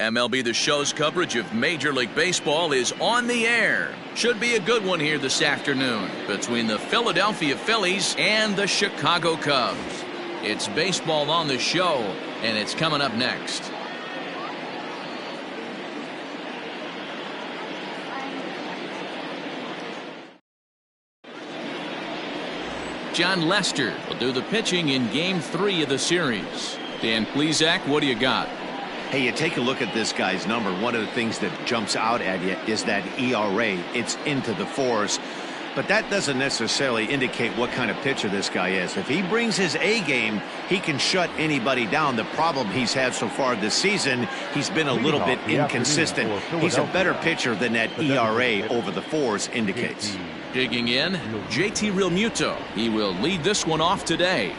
MLB The Show's coverage of Major League Baseball is on the air. Should be a good one here this afternoon between the Philadelphia Phillies and the Chicago Cubs. It's baseball on the show, and it's coming up next. John Lester will do the pitching in Game 3 of the series. Dan Plesac, what do you got? Hey, you take a look at this guy's number. One of the things that jumps out at you is that ERA. It's into the fours. But that doesn't necessarily indicate what kind of pitcher this guy is. If he brings his A game, he can shut anybody down. The problem he's had so far this season, he's been a little bit inconsistent. He's a better pitcher than that ERA over the fours indicates. Digging in, JT Realmuto. He will lead this one off today.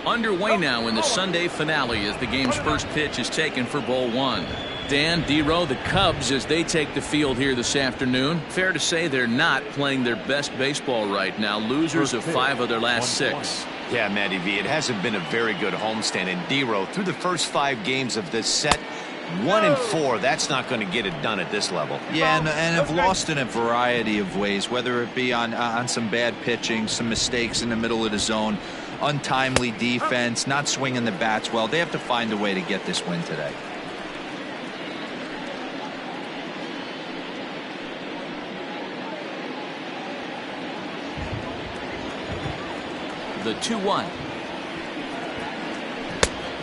Underway now in the Sunday finale as the game's first pitch is taken for ball one. Dan, D-Row, the Cubs, as they take the field here this afternoon, fair to say they're not playing their best baseball right now. Losers of 5 of their last 6. Yeah, Matty V, it hasn't been a very good homestand. And D-Row, through the first 5 games of this set, 1-4, that's not going to get it done at this level. Yeah, and have lost in a variety of ways, whether it be on some bad pitching, some mistakes in the middle of the zone, untimely defense, not swinging the bats well. They have to find a way to get this win today. The 2-1.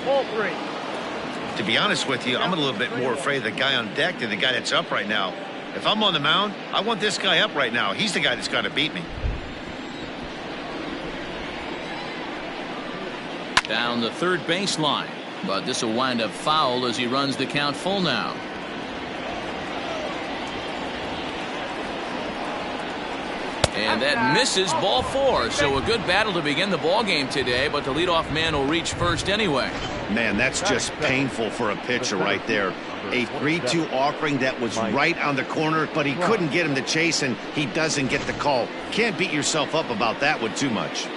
Ball 3. To be honest with you, I'm a little bit more afraid of the guy on deck than the guy that's up right now. If I'm on the mound, I want this guy up right now. He's the guy that's going to beat me. Down the third baseline, but this will wind up foul as he runs the count full now. And that misses, ball 4. So a good battle to begin the ball game today, but the leadoff man will reach first anyway. Man, that's just painful for a pitcher right there. A 3-2 offering that was right on the corner, but he couldn't get him to chase, and he doesn't get the call. Can't beat yourself up about that one too much.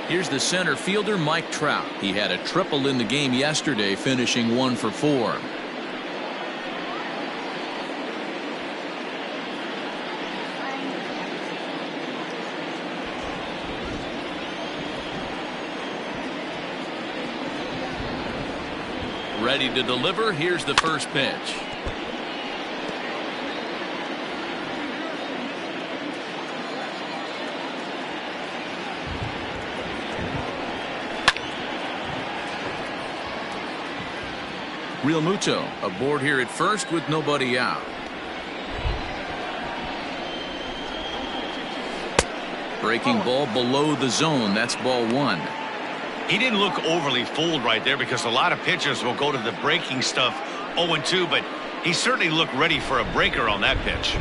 Here's the center fielder, Mike Trout. He had a triple in the game yesterday, finishing 1 for 4. Ready to deliver. Here's the first pitch. Realmuto aboard here at first with nobody out. Breaking ball below the zone. That's ball 1. He didn't look overly fooled right there because a lot of pitchers will go to the breaking stuff 0-2, but he certainly looked ready for a breaker on that pitch.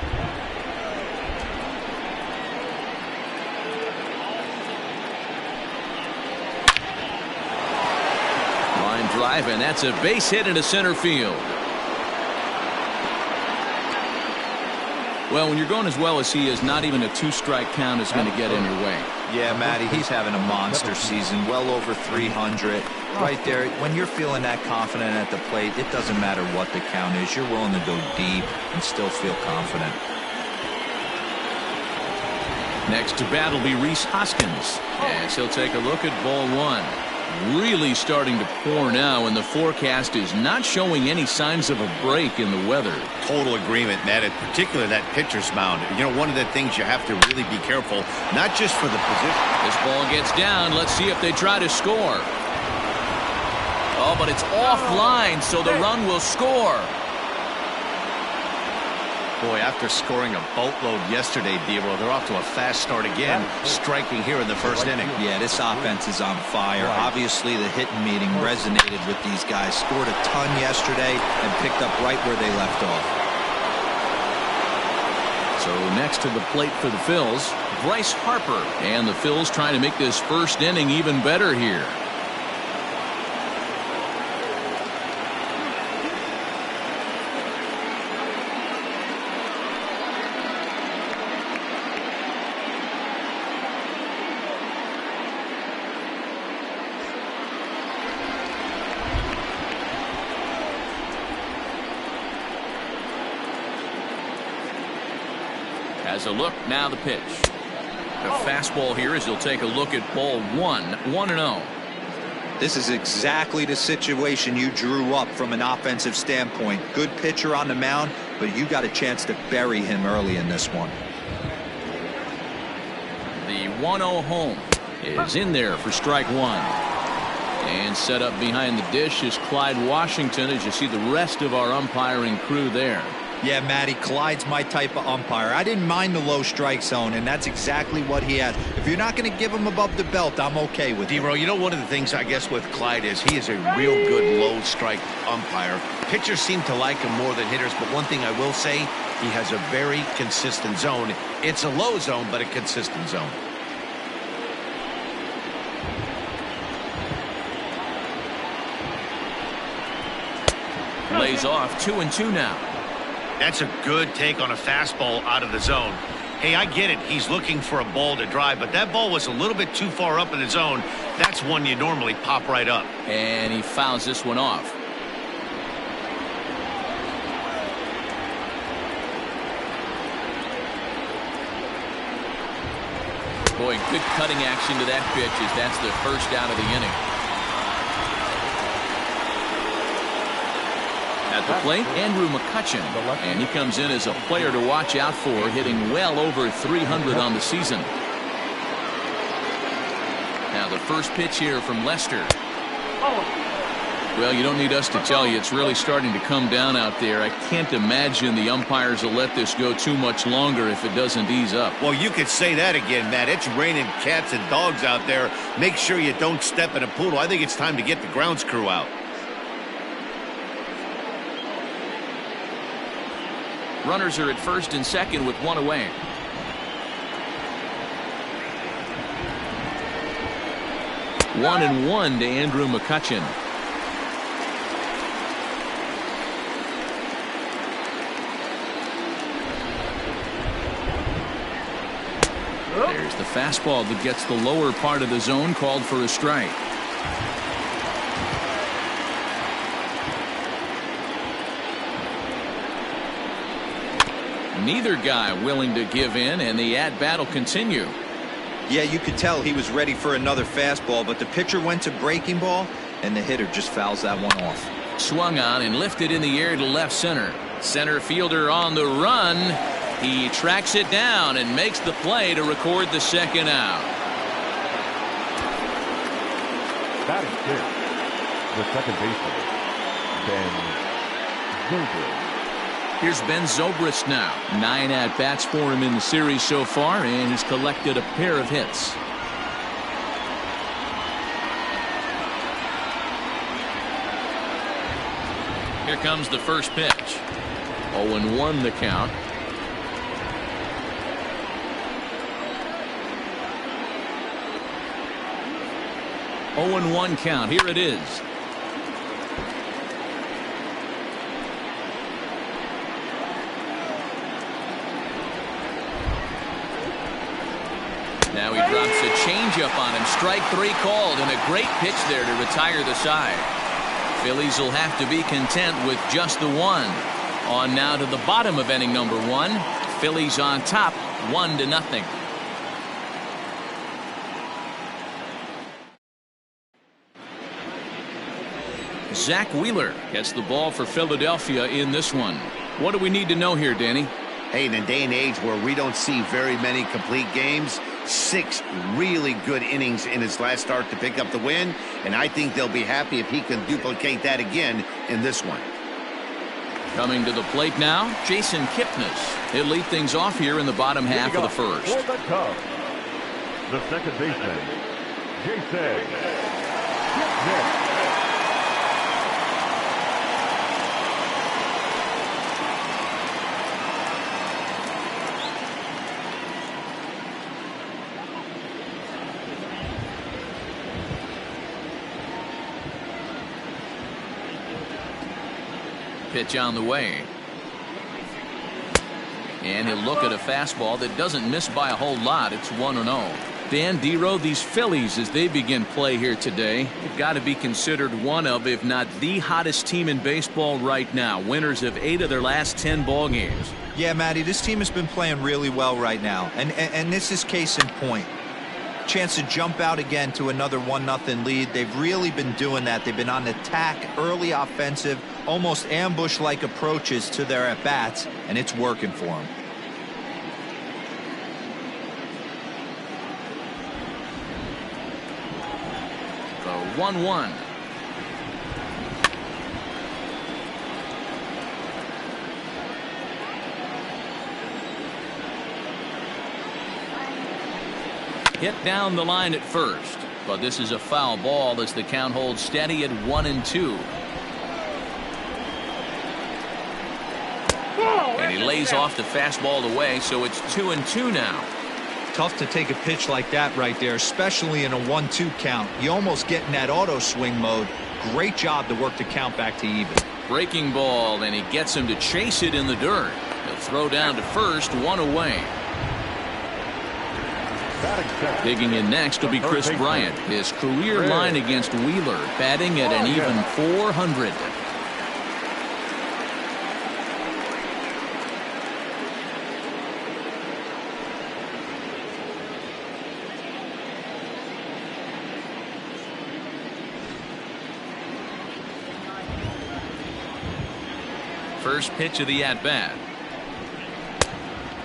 Line drive, and that's a base hit into center field. Well, when you're going as well as he is, not even a 2-strike count is going to get in your way. Yeah, Matty, he's having a monster season, well over 300. Right there, when you're feeling that confident at the plate, it doesn't matter what the count is. You're willing to go deep and still feel confident. Next to bat will be Rhys Hoskins, as he'll take a look at ball 1. Really starting to pour now, and the forecast is not showing any signs of a break in the weather. Total agreement, Matt, in particular that pitcher's mound. You know, one of the things you have to really be careful, not just for the position. This ball gets down. Let's see if they try to score. Oh, but it's offline, so the run will score. Boy, after scoring a boatload yesterday, D-Row, they're off to a fast start again, striking here in the first inning. Yeah, this offense is on fire. Obviously, the hitting meeting resonated with these guys. Scored a ton yesterday and picked up right where they left off. So next to the plate for the Phils, Bryce Harper. And the Phils trying to make this first inning even better here. Has a look, now the pitch. The fastball here as he'll take a look at ball 1-0. This is exactly the situation you drew up from an offensive standpoint. Good pitcher on the mound, but you got a chance to bury him early in this one. The 1-0 home is in there for strike one. And set up behind the dish is Clyde Washington, as you see the rest of our umpiring crew there. Yeah, Matty, Clyde's my type of umpire. I didn't mind the low strike zone, and that's exactly what he had. If you're not going to give him above the belt, I'm okay with it. D-Row, you know, one of the things I guess with Clyde is he is a real good low strike umpire. Pitchers seem to like him more than hitters, but one thing I will say, he has a very consistent zone. It's a low zone, but a consistent zone. Lays off 2-2 now. That's a good take on a fastball out of the zone. Hey, I get it. He's looking for a ball to drive, but that ball was a little bit too far up in the zone. That's one you normally pop right up. And he fouls this one off. Boy, good cutting action to that pitch as that's the first out of the inning. At the plate, Andrew McCutchen, and he comes in as a player to watch out for, hitting well over 300 on the season. Now the first pitch here from Lester. Well, you don't need us to tell you it's really starting to come down out there. I can't imagine the umpires will let this go too much longer if it doesn't ease up. Well, you could say that again, Matt. It's raining cats and dogs out there. Make sure you don't step in a poodle. I think it's time to get the grounds crew out. Runners are at first and second with one away. One and one to Andrew McCutchen. There's the fastball that gets the lower part of the zone, called for a strike. Neither guy willing to give in, and the at-bat will continue. Yeah, you could tell he was ready for another fastball, but the pitcher went to breaking ball, and the hitter just fouls that one off. Swung on and lifted in the air to left center. Center fielder on the run. He tracks it down and makes the play to record the second out. Batting fifth, the second baseman, Ben Zobrist. Here's Ben Zobrist now. 9 at-bats for him in the series so far, and he's collected a pair of hits. Here comes the first pitch. 0-1 the count. Oh, 1 count. Here it is. Now he drops a changeup on him. Strike three called, and a great pitch there to retire the side. Phillies will have to be content with just the one. On now to the bottom of inning number one. Phillies on top, 1-0. Zach Wheeler gets the ball for Philadelphia in this one. What do we need to know here, Danny? Hey, in a day and age where we don't see very many complete games, 6 really good innings in his last start to pick up the win, and I think they'll be happy if he can duplicate that again in this one. Coming to the plate now, Jason Kipnis. He'll lead things off here in the bottom half of the first. For the Cubs, the second baseman, Jason Kipnis. Pitch on the way. And he'll look at a fastball that doesn't miss by a whole lot. It's 1-0. Dan Dero, these Phillies, as they begin play here today, have got to be considered one of, if not the hottest team in baseball right now. Winners of 8 of their last 10 ball games. Yeah, Matty, this team has been playing really well right now, and this is case in point. Chance to jump out again to another 1-0 lead. They've really been doing that. They've been on attack, early offensive, almost ambush-like approaches to their at-bats, and it's working for them. The 1-1. Hit down the line at first, but this is a foul ball as the count holds steady at 1-2. And he lays off the fastball away, so it's 2-2 now. Tough to take a pitch like that right there, especially in a 1-2 count. You almost get in that auto swing mode. Great job to work the count back to even. Breaking ball, and he gets him to chase it in the dirt. He'll throw down to first, 1 away. Digging in next will be Chris Bryant. His career line against Wheeler, batting at an even .400. First pitch of the at-bat.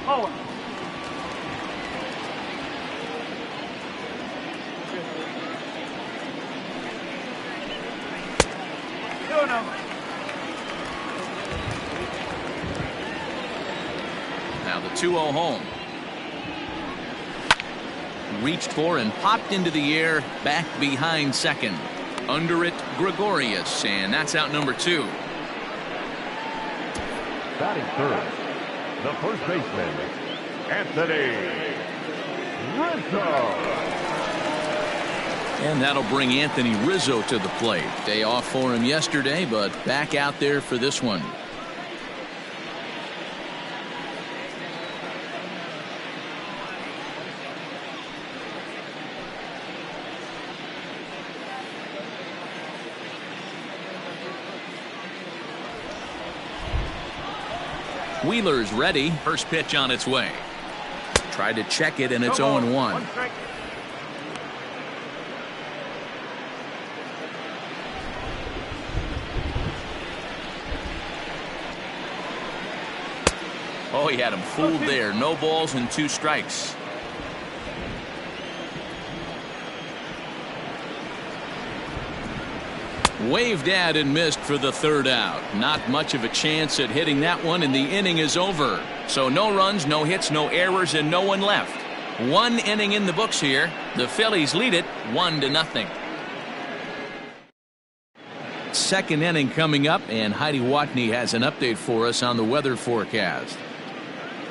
Oh. Now the 2-0 home. Reached for and popped into the air, back behind second. Under it, Gregorius, and that's out number 2. Batting third, the first baseman, Anthony Rizzo. And that'll bring Anthony Rizzo to the plate. Day off for him yesterday, but back out there for this one. Wheeler's ready. First pitch on its way. Tried to check it, and it's 0-1. Oh, he had him fooled there. No balls and 2 strikes. Waved at and missed for the 3rd out. Not much of a chance at hitting that one, and the inning is over. So no runs, no hits, no errors, and no one left. 1 inning in the books here. The Phillies lead it 1-0. Second inning coming up, and Heidi Watney has an update for us on the weather forecast.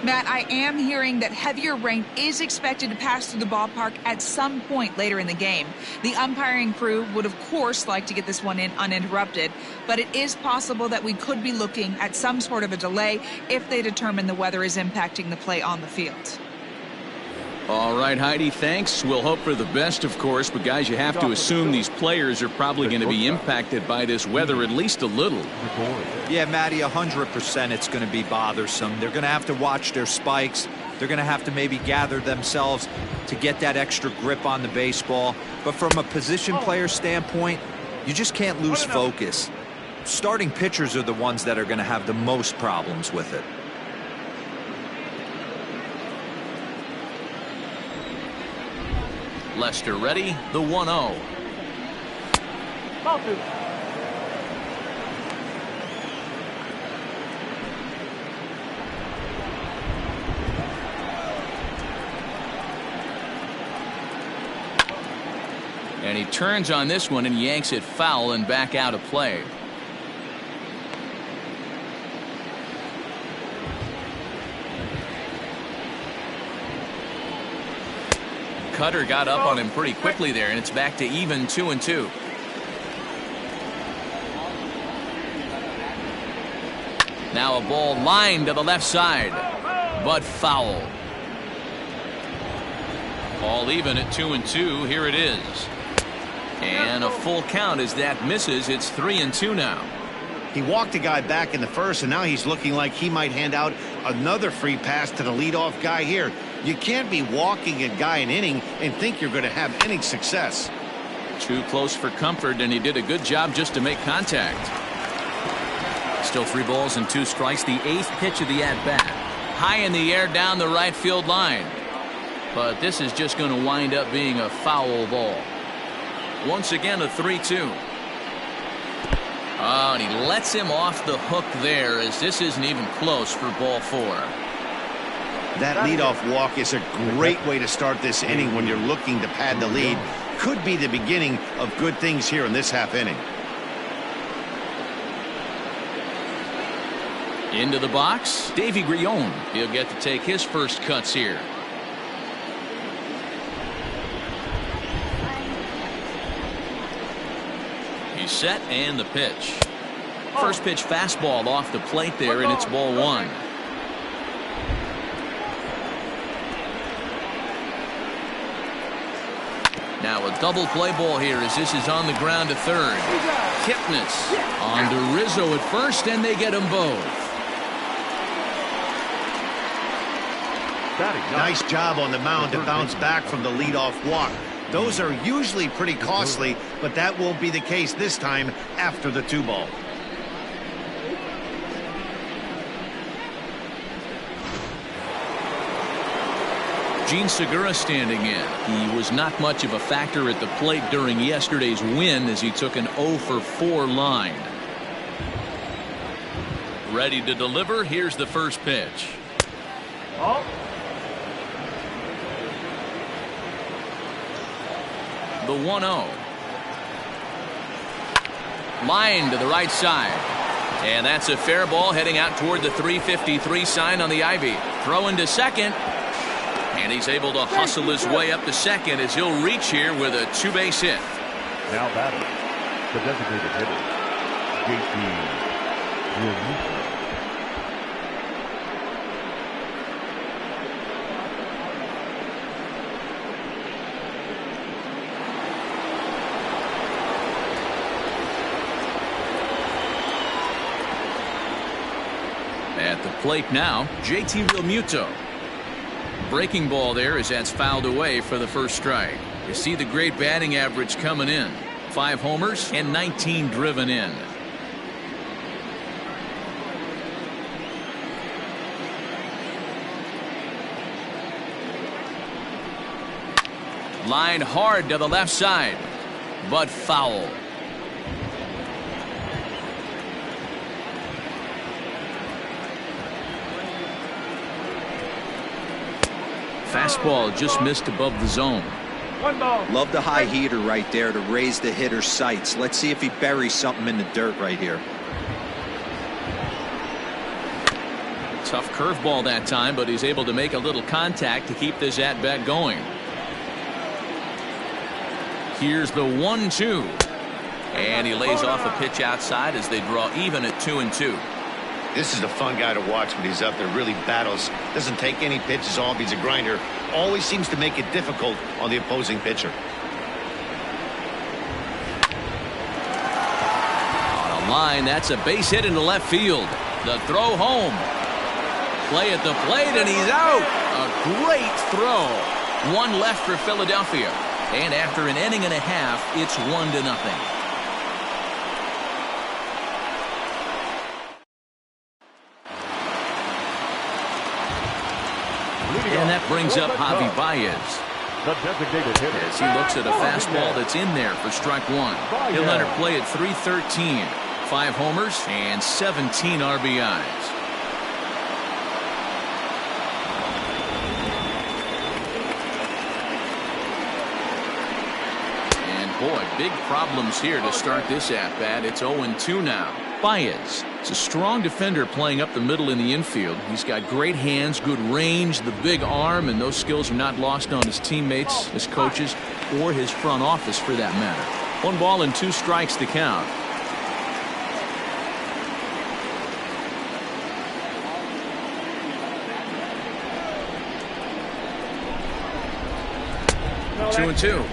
Matt, I am hearing that heavier rain is expected to pass through the ballpark at some point later in the game. The umpiring crew would, of course, like to get this one in uninterrupted, but it is possible that we could be looking at some sort of a delay if they determine the weather is impacting the play on the field. All right, Heidi, thanks. We'll hope for the best, of course, but guys, you have to assume these players are probably going to be impacted by this weather at least a little. Yeah, Matty, 100% it's going to be bothersome. They're going to have to watch their spikes. They're going to have to maybe gather themselves to get that extra grip on the baseball. But from a position player standpoint, you just can't lose focus. Starting pitchers are the ones that are going to have the most problems with it. Lester ready, the 1-0. And he turns on this one and yanks it foul and back out of play. Cutter got up on him pretty quickly there, and it's back to even 2-2. Now a ball lined to the left side, but foul. All even at 2-2. Here it is. And a full count as that misses. It's 3-2 now. He walked a guy back in the first, and now he's looking like he might hand out another free pass to the leadoff guy here. You can't be walking a guy an inning and think you're going to have inning success. Too close for comfort, and he did a good job just to make contact. Still 3 balls and 2 strikes. The 8th pitch of the at-bat. High in the air down the right field line. But this is just going to wind up being a foul ball. Once again, a 3-2. Oh, and he lets him off the hook there, as this isn't even close for ball 4. That leadoff walk is a great way to start this inning when you're looking to pad the lead. Could be the beginning of good things here in this half inning. Into the box, Davy Grion. He'll get to take his first cuts here. He's set, and the pitch. First pitch fastball off the plate there, and it's ball 1. Now a double play ball here as this is on the ground to third. Kipnis on to Rizzo at first, and they get them both. Nice job on the mound to bounce back from the leadoff walk. Those are usually pretty costly, but that won't be the case this time after the 2-ball. Gene Segura standing in. He was not much of a factor at the plate during yesterday's win as he took an 0-for-4 line. Ready to deliver. Here's the first pitch. The 1-0. Line to the right side. And that's a fair ball heading out toward the 353 sign on the ivy. Throw into second. And he's able to hustle his way up to second as he'll reach here with a 2-base hit. Now batting, the designated hitter, JT Realmuto. At the plate now, JT Realmuto. Breaking ball there as that's fouled away for the first strike. You see the great batting average coming in. 5 homers and 19 driven in. Line hard to the left side, but foul. Fastball just missed above the zone. Love the high heater right there to raise the hitter's sights. Let's see if he buries something in the dirt right here. Tough curveball that time, but he's able to make a little contact to keep this at-bat going. Here's the 1-2. And he lays off a pitch outside as they draw even at 2-2. This is a fun guy to watch when he's up there. Really battles. Doesn't take any pitches off. He's a grinder. Always seems to make it difficult on the opposing pitcher. On a line, that's a base hit into left field. The throw home. Play at the plate, and he's out. A great throw. 1 left for Philadelphia. And after an inning and a half, it's 1-0. And that brings up Javi Baez. The designated hitter. As he looks at a fastball that's in there for strike 1. He'll enter play at 313. 5 homers and 17 RBIs. And boy, big problems here to start this at-bat. It's 0-2 now. Baez is a strong defender playing up the middle in the infield. He's got great hands, good range, the big arm, and those skills are not lost on his teammates, his coaches, or his front office for that matter. 1 ball and 2 strikes to count. 2-2.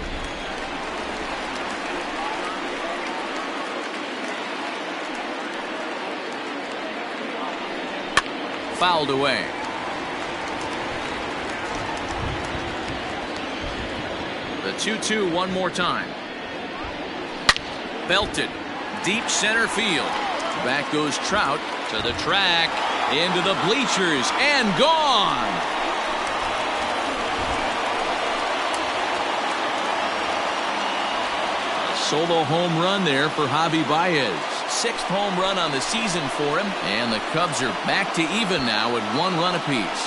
Fouled away. The 2-2 one more time. Belted. Deep center field. Back goes Trout to the track. Into the bleachers and gone. A solo home run there for Javi Baez. 6th home run on the season for him, and the Cubs are back to even now at 1 run apiece.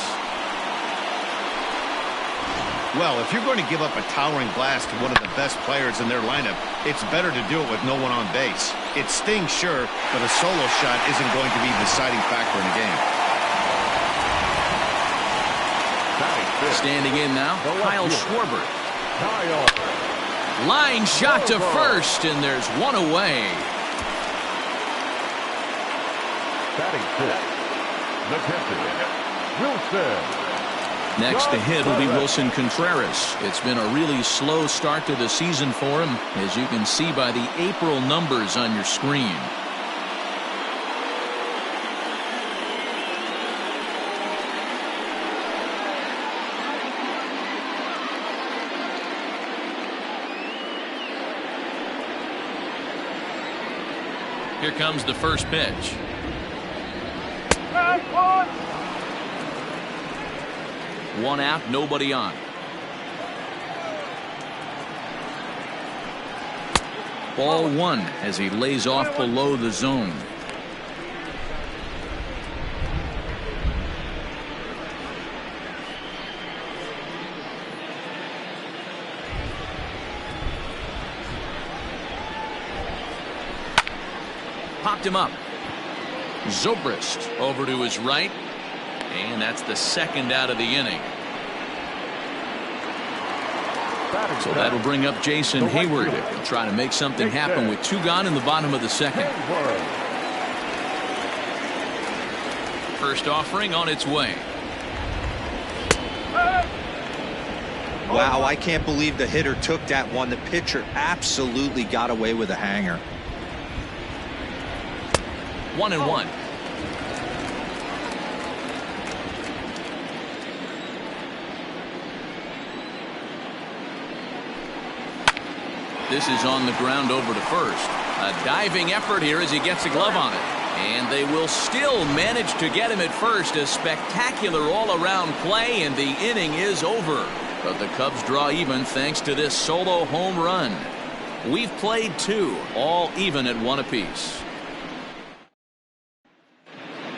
Well, if you're going to give up a towering blast to one of the best players in their lineup, it's better to do it with no one on base. It stings, sure, but a solo shot isn't going to be the deciding factor in the game. Standing in now, Kyle Schwarber. Line shot to first, and there's one away. Batting fifth, the catcher, Wilson. Next to hit will be Wilson Contreras. It's been a really slow start to the season for him, as you can see by the April numbers on your screen. Here comes the first pitch. One out, nobody on. Ball one as he lays off below the zone. Popped him up. Zobrist over to his right. And that's the second out of the inning. So that'll bring up Jason Hayward and try to make something happen with 2 gone in the bottom of the second. First offering on its way. Wow, I can't believe the hitter took that one. The pitcher absolutely got away with a hanger. 1-1. This is on the ground over to first. A diving effort here as he gets a glove on it. And they will still manage to get him at first. A spectacular all-around play, and the inning is over. But the Cubs draw even thanks to this solo home run. We've played 2, all even at 1 apiece.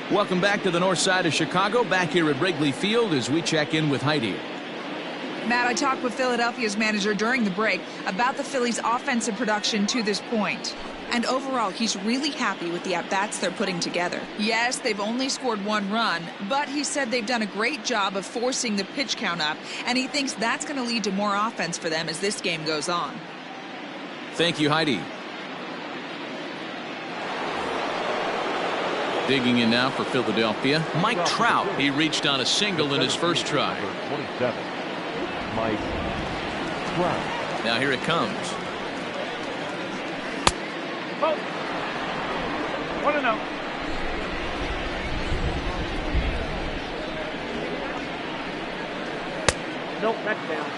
Welcome back to the north side of Chicago, back here at Wrigley Field as we check in with Heidi. Matt, I talked with Philadelphia's manager during the break about the Phillies' offensive production to this point. And overall, he's really happy with the at-bats they're putting together. Yes, they've only scored 1 run, but he said they've done a great job of forcing the pitch count up, and he thinks that's going to lead to more offense for them as this game goes on. Thank you, Heidi. Digging in now for Philadelphia, Mike Trout. He reached on a single in his first try. 27. Mike Trout. Now here it comes. Oh. 1-0. Nope, that's down.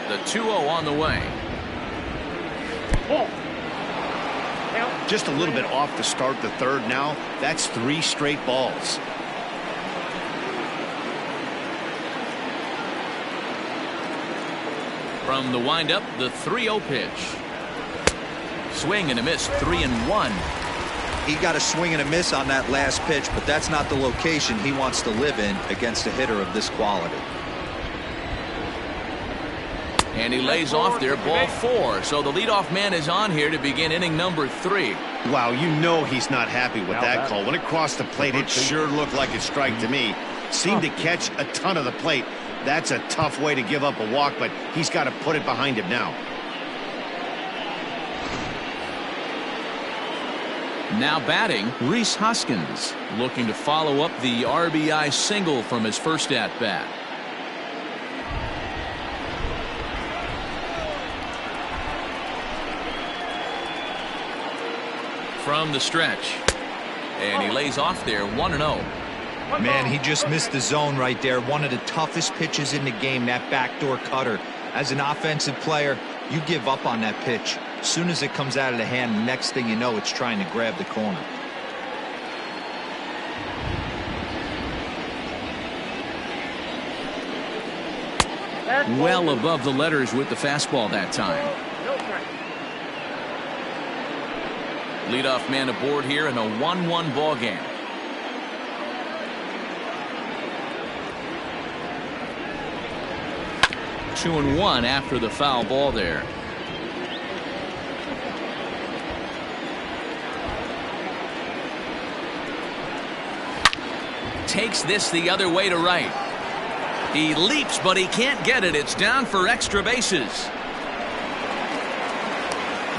The 2-0 on the way. Oh. Just a little bit off to start the third now. That's 3 straight balls. From the windup, the 3-0 pitch. Swing and a miss, 3-1. He got a swing and a miss on that last pitch, but that's not the location he wants to live in against a hitter of this quality. And he lays off there, ball 4. So the leadoff man is on here to begin inning number 3. Wow, you know he's not happy with that call. When it crossed the plate, it sure looked like a strike to me. Seemed to catch a ton of the plate. That's a tough way to give up a walk, but he's got to put it behind him now. Now batting, Rhys Hoskins, looking to follow up the RBI single from his first at-bat. From the stretch, and he lays off there 1-0. Man, he just missed the zone right there. One of the toughest pitches in the game, that backdoor cutter. As an offensive player, you give up on that pitch. As soon as it comes out of the hand, the next thing you know, it's trying to grab the corner. Well above the letters with the fastball that time. Leadoff man aboard here in a 1-1 ball game. Two and one after the foul ball there. Takes this the other way to right. He leaps, but he can't get it. It's down for extra bases.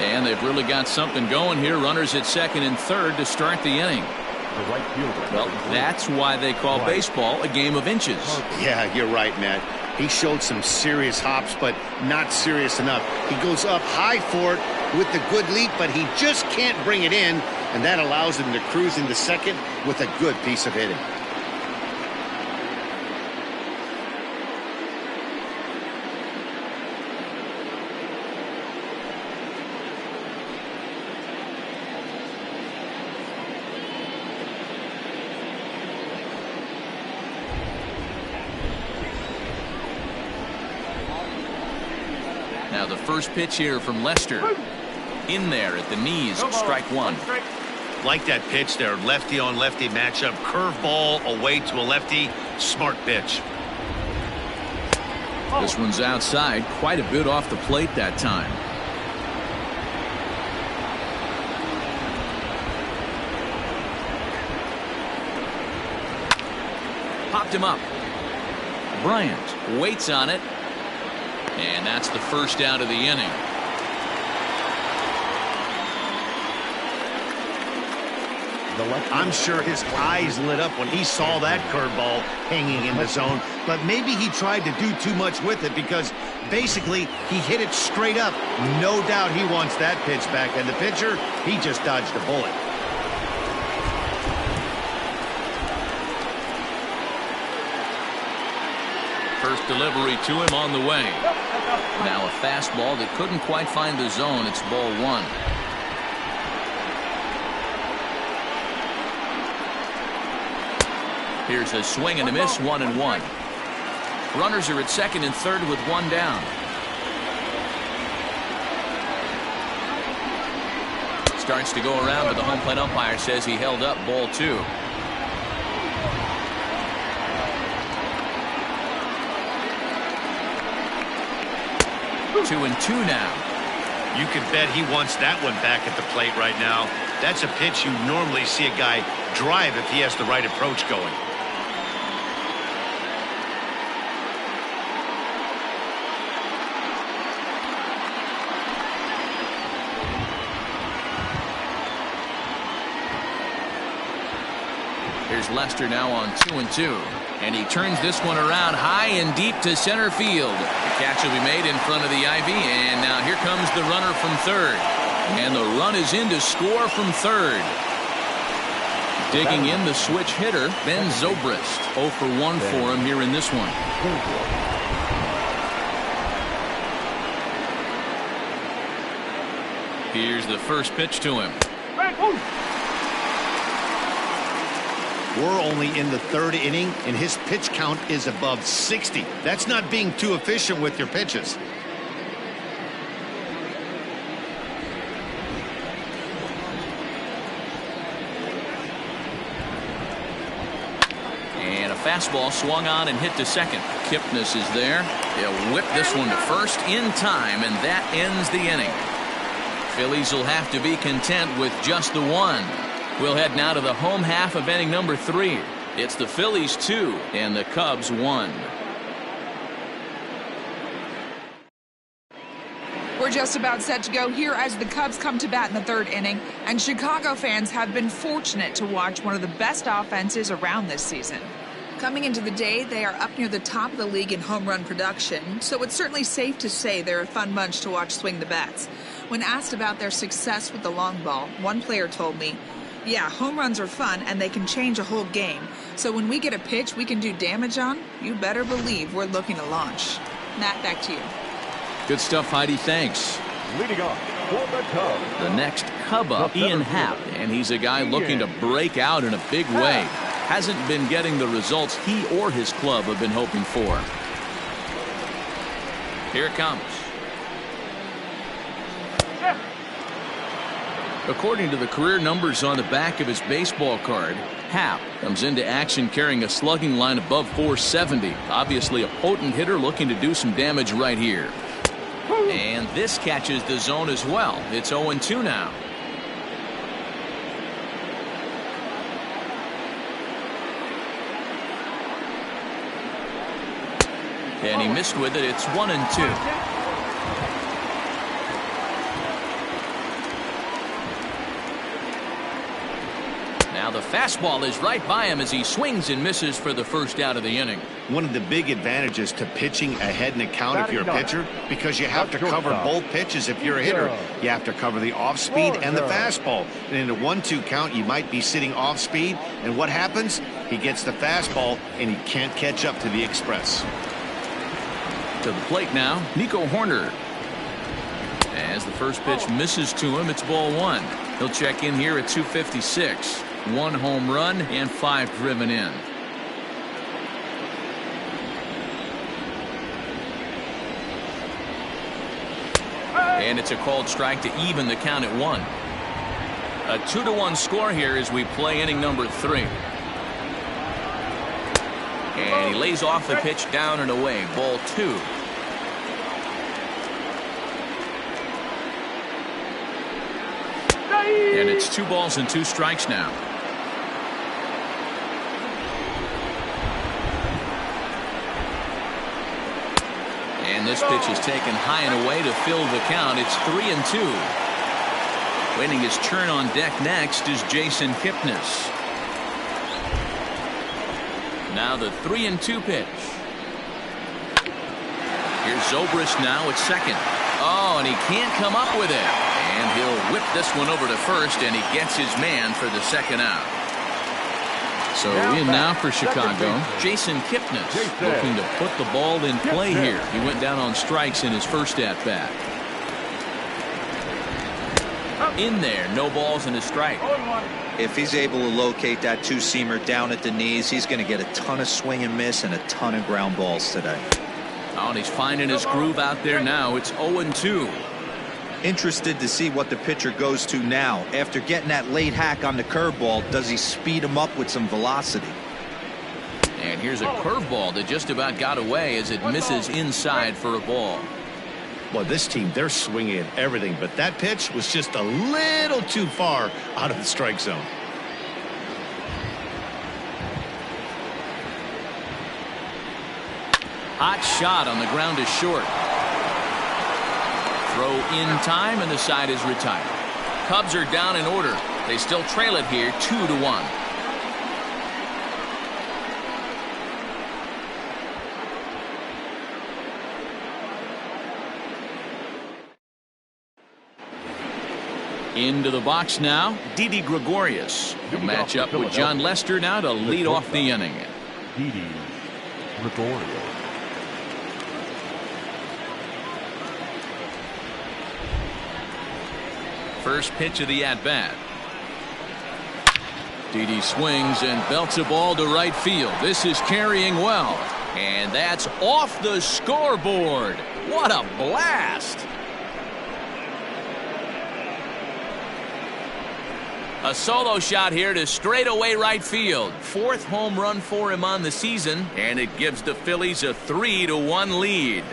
And they've really got something going here. Runners at second and third to start the inning. The right fielder. Well, that's why they call baseball a game of inches. Yeah, you're right, Matt. He showed some serious hops, but not serious enough. He goes up high for it with the good leap, but he just can't bring it in, and that allows him to cruise into second with a good piece of hitting. Now the first pitch here from Lester. In there at the knees, strike one. Like that pitch there, lefty on lefty matchup, curveball away to a lefty, smart pitch. This one's outside, quite a bit off the plate that time. Popped him up. Bryant waits on it. And that's the first out of the inning. I'm sure his eyes lit up when he saw that curveball hanging in the zone, but maybe he tried to do too much with it because basically he hit it straight up. No doubt he wants that pitch back, and the pitcher, he just dodged a bullet. First delivery to him on the way. Now a fastball that couldn't quite find the zone. It's ball one. Here's a swing and a miss, 1-1. Runners are at second and third with one down. Starts to go around, but the home plate umpire says he held up, ball two. Two and two now. You could bet he wants that one back at the plate right now. That's a pitch you normally see a guy drive if he has the right approach going. Here's Lester now on 2-2. And he turns this one around high and deep to center field. The catch will be made in front of the ivy, and now here comes the runner from third. And the run is in to score from third. Digging in the switch hitter, Ben Zobrist. 0 for 1 for him here in this one. Here's the first pitch to him. We're only in the third inning, and his pitch count is above 60. That's not being too efficient with your pitches. And a fastball swung on and hit to second. Kipnis is there. He'll whip this one to first in time, and that ends the inning. Phillies will have to be content with just the one. We'll head now to the home half of inning number 3. It's the Phillies 2 and the Cubs 1. We're just about set to go here as the Cubs come to bat in the third inning, and Chicago fans have been fortunate to watch one of the best offenses around this season. Coming into the day, they are up near the top of the league in home run production, so it's certainly safe to say they're a fun bunch to watch swing the bats. When asked about their success with the long ball, one player told me, "Yeah, home runs are fun and they can change a whole game. So when we get a pitch we can do damage on, you better believe we're looking to launch." Matt, back to you. Good stuff, Heidi. Thanks. Leading off for the Cubs. The next Cub up, Ian Happ, and he's a guy looking to break out in a big way. Hasn't been getting the results he or his club have been hoping for. Here it comes. According to the career numbers on the back of his baseball card, Happ comes into action carrying a slugging line above 470. Obviously a potent hitter looking to do some damage right here. And this catches the zone as well. It's 0-2 now. And he missed with it. It's 1-2. Now the fastball is right by him as he swings and misses for the first out of the inning. One of the big advantages to pitching ahead in a count if you're a pitcher, because you have to cover both pitches if you're a hitter. You have to cover the off speed and the fastball. And in a 1-2 count, you might be sitting off speed. And what happens? He gets the fastball and he can't catch up to the express. To the plate now, Nico Horner. As the first pitch misses to him, it's ball one. He'll check in here at 256. 1 home run and 5 driven in. And it's a called strike to even the count at 1. A 2-1 score here as we play inning number 3. And he lays off the pitch down and away. Ball 2. And it's 2 balls and 2 strikes now. And this pitch is taken high and away to fill the count. It's 3-2. Waiting his turn on deck next is Jason Kipnis. Now the 3-2 pitch. Here's Zobrist now at second. Oh, and he can't come up with it. And he'll whip this one over to first, and he gets his man for the second out. So in now for Chicago, Jason Kipnis looking to put the ball in play here. He went down on strikes in his first at-bat. In there, no balls and a strike. If he's able to locate that two-seamer down at the knees, he's going to get a ton of swing and miss and a ton of ground balls today. Oh, and he's finding his groove out there now. It's 0-2. Interested to see what the pitcher goes to now. After getting that late hack on the curveball, does he speed him up with some velocity? And here's a curveball that just about got away as it misses inside for a ball. Well, this team, they're swinging at everything, but that pitch was just a little too far out of the strike zone. Hot shot on the ground is short. Throw in time, and the side is retired. Cubs are down in order. They still trail it here 2-1. Into the box now, Didi Gregorius. He'll match up with John Lester now to lead off the inning. Didi Gregorius. First pitch of the at-bat. Didi swings and belts a ball to right field. This is carrying well. And that's off the scoreboard. What a blast! A solo shot here to straightaway right field. 4th home run for him on the season, and it gives the Phillies a 3-1 lead.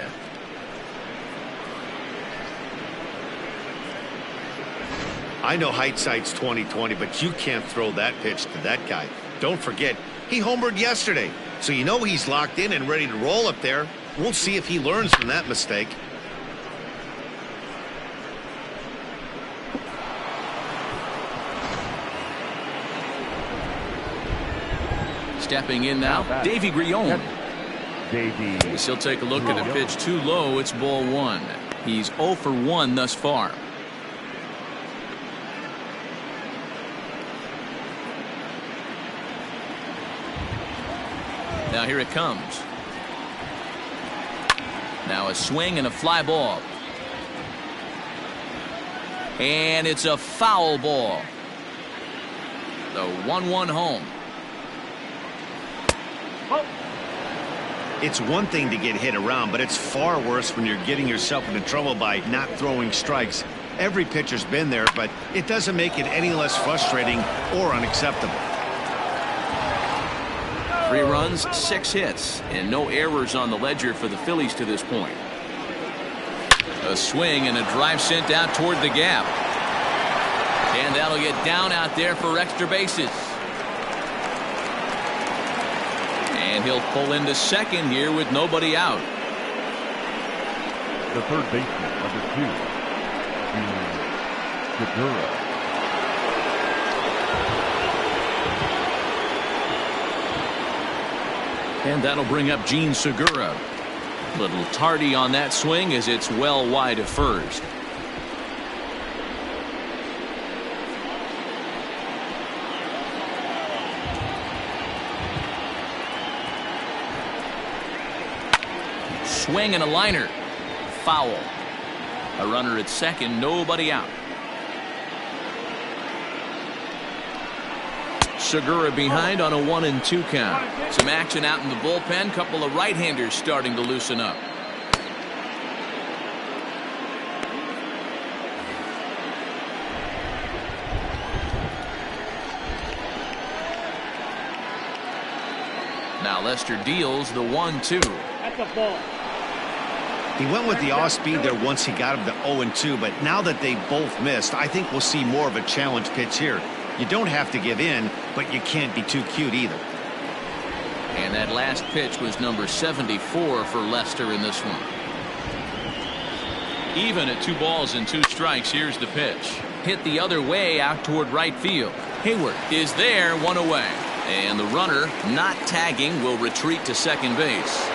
I know hindsight's 20/20, but you can't throw that pitch to that guy. Don't forget, he homered yesterday, so you know he's locked in and ready to roll up there. We'll see if he learns from that mistake. Stepping in now, Davy Grion. As he'll take a look at a pitch too low. It's ball one. He's 0 for 1 thus far. Now here it comes. Now a swing and a fly ball. And it's a foul ball. The 1-1 home. It's one thing to get hit around, but it's far worse when you're getting yourself into trouble by not throwing strikes. Every pitcher's been there, but it doesn't make it any less frustrating or unacceptable. 3 runs, 6 hits, and no errors on the ledger for the Phillies to this point. A swing and a drive sent out toward the gap. And that'll get down out there for extra bases. And he'll pull into second here with nobody out. The third baseman, number 2, Segura. And that'll bring up Gene Segura. Little tardy on that swing as it's well wide of first. Swing and a liner. Foul. A runner at second, nobody out. Segura behind on a 1-2 count. Some action out in the bullpen. Couple of right-handers starting to loosen up. Now Lester deals the 1-2. That's a ball. He went with the off-speed there once he got him to 0-2, but now that they both missed, I think we'll see more of a challenge pitch here. You don't have to give in, but you can't be too cute either. And that last pitch was number 74 for Lester in this one. Even at 2 balls and 2 strikes, here's the pitch. Hit the other way out toward right field. Hayward is there, 1 away. And the runner, not tagging, will retreat to second base.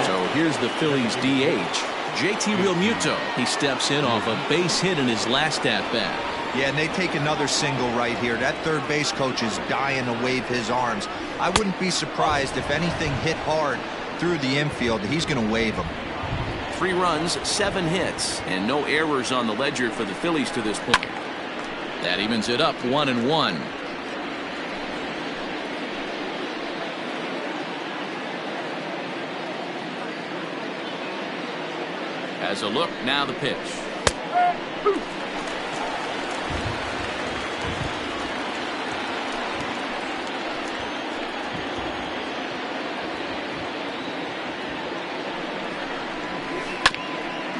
So here's the Phillies DH, JT Realmuto. He steps in off a base hit in his last at-bat. Yeah, and they take another single right here. That third base coach is dying to wave his arms. I wouldn't be surprised if anything hit hard through the infield. He's going to wave them. 3 runs, 7 hits, and no errors on the ledger for the Phillies to this point. That evens it up 1-1. As a look, now the pitch.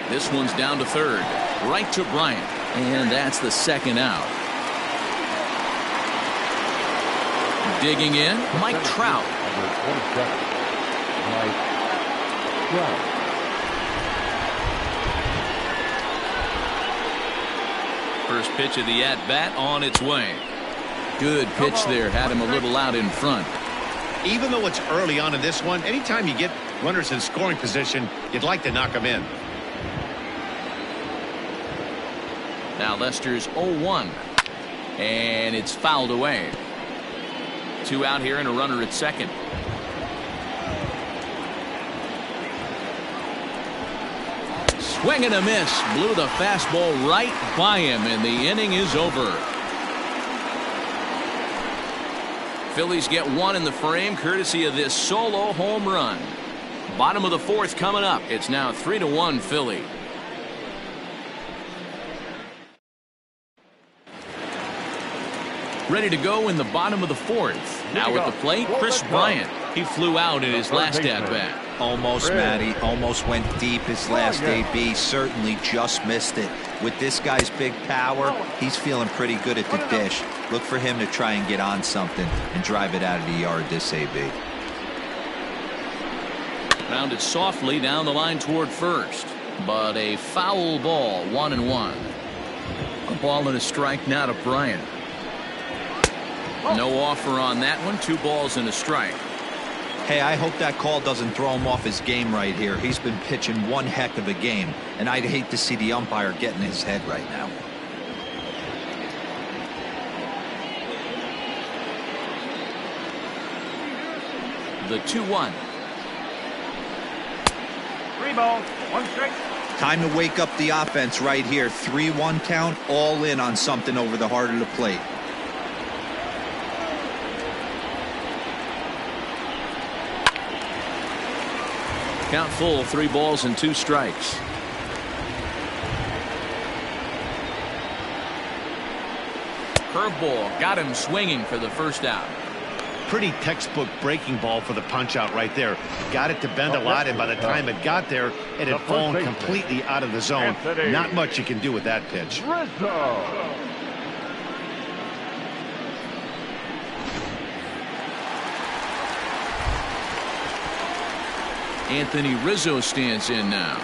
This one's down to third. Right to Bryant. And that's the second out. Digging in, Mike Trout. First pitch of the at-bat on its way. Good pitch there. Had him a little out in front. Even though it's early on in this one, anytime you get runners in scoring position, you'd like to knock them in. Now Lester's 0-1. And it's fouled away. 2 out here and a runner at second. Swing and a miss. Blew the fastball right by him, and the inning is over. Phillies get 1 in the frame courtesy of this solo home run. Bottom of the 4th coming up. It's now 3-1 Philly. Ready to go in the bottom of the 4th. Now at the plate, Chris Bryant. He flew out in his last at-bat. Almost, Matty. Almost went deep his last AB. Certainly just missed it. With this guy's big power, he's feeling pretty good at the dish. Look for him to try and get on something and drive it out of the yard this AB. Rounded softly down the line toward first. But a foul ball, 1-1. A ball and a strike now to Bryant. No offer on that one. 2 balls and a strike. Hey, I hope that call doesn't throw him off his game right here. He's been pitching one heck of a game, and I'd hate to see the umpire get in his head right now. The 2-1. 3 balls, 1 strike. Time to wake up the offense right here. 3-1 count, all in on something over the heart of the plate. Count full, 3 balls and 2 strikes. Curveball got him swinging for the first out. Pretty textbook breaking ball for the punch out right there. Got it to bend a lot, and by the time it got there, it had fallen completely out of the zone. Not much you can do with that pitch. Anthony Rizzo stands in now.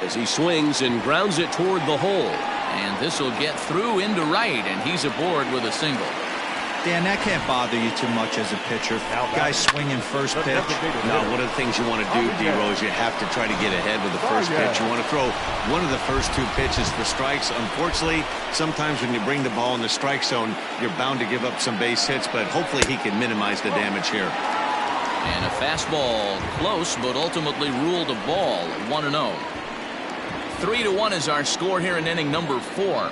As he swings and grounds it toward the hole. And this will get through into right, and he's aboard with a single. Dan, that can't bother you too much as a pitcher. Guy swinging first pitch. No, one of the things you want to do, D-Rose, you have to try to get ahead with the first pitch. You want to throw one of the first 2 pitches for strikes. Unfortunately, sometimes when you bring the ball in the strike zone, you're bound to give up some base hits, but hopefully he can minimize the damage here. And a fastball close, but ultimately ruled a ball. 1-0. 3-1 is our score here in inning number 4.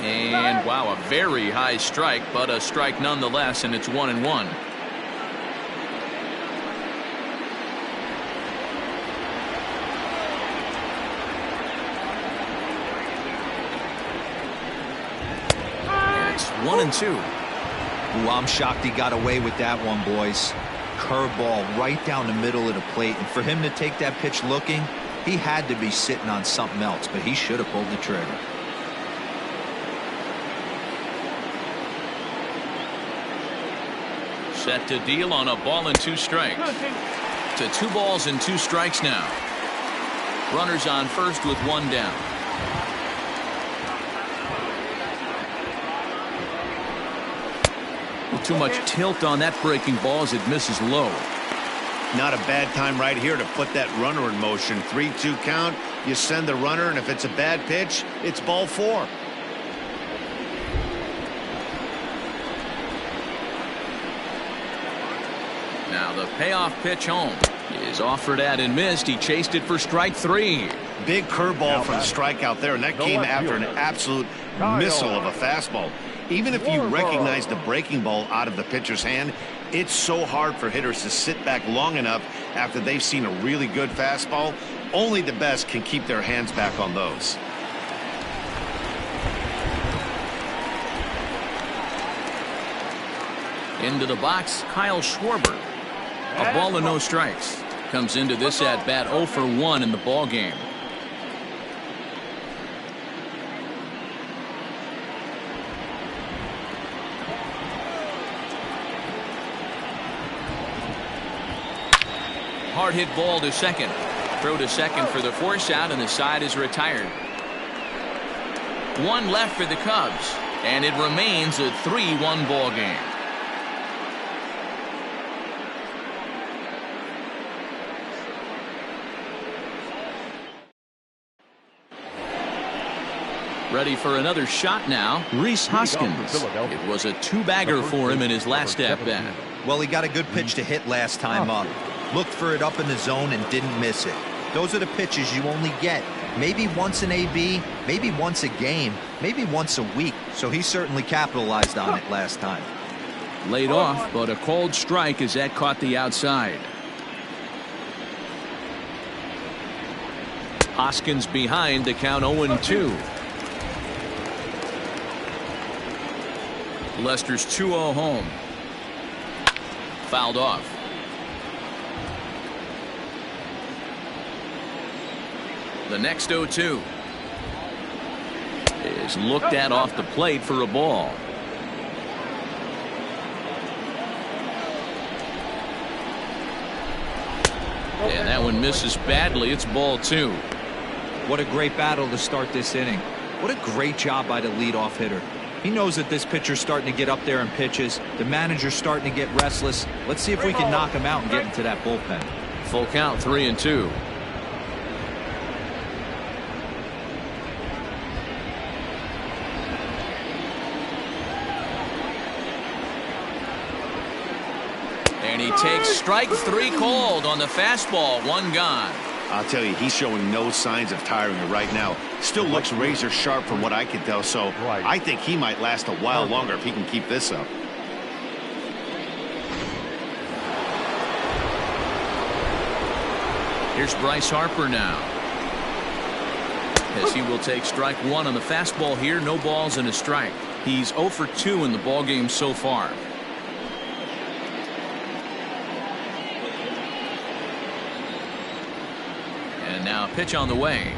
And wow, a very high strike, but a strike nonetheless, and it's 1-1. And it's 1-2. Ooh, I'm shocked he got away with that one, boys. Curveball right down the middle of the plate, and for him to take that pitch looking, he had to be sitting on something else, but he should have pulled the trigger. Set to deal on a ball and 2 strikes. To 2 balls and 2 strikes now. Runners on first with 1 down. Too much tilt on that breaking ball as it misses low. Not a bad time right here to put that runner in motion. 3-2 count. You send the runner, and if it's a bad pitch, it's ball 4. Now the payoff pitch home is offered at and missed. He chased it for strike 3. Big curveball for the strikeout there, and that came after an absolute missile of a fastball. Even if you recognize the breaking ball out of the pitcher's hand, it's so hard for hitters to sit back long enough after they've seen a really good fastball. Only the best can keep their hands back on those. Into the box, Kyle Schwarber. A ball and no strikes. Comes into this at bat 0 for 1 in the ball game. Hard hit ball to second. Throw to second for the force out, and the side is retired. 1 left for the Cubs, and it remains a 3-1 ball game. Ready for another shot now, Rhys Hoskins. It was a 2-bagger for him in his last at-bat. Well, he got a good pitch to hit last time up. Looked for it up in the zone and didn't miss it. Those are the pitches you only get maybe once an AB, maybe once a game, maybe once a week. So he certainly capitalized on it last time. Laid off, but a called strike as that caught the outside. Hoskins behind, the count 0-2. Lester's 2-0 home. Fouled off. The next 0-2 is looked at off the plate for a ball. And that one misses badly. It's ball 2. What a great battle to start this inning. What a great job by the leadoff hitter. He knows that this pitcher's starting to get up there in pitches. The manager's starting to get restless. Let's see if we can knock him out and get into that bullpen. Full count, 3-2. And he takes strike 3 called on the fastball. 1 gone. I'll tell you, he's showing no signs of tiring right now. Still looks razor sharp from what I can tell, so I think he might last a while longer if he can keep this up. Here's Bryce Harper now. As he will take strike 1 on the fastball here. No balls and a strike. He's 0 for 2 in the ballgame so far. And now a pitch on the way.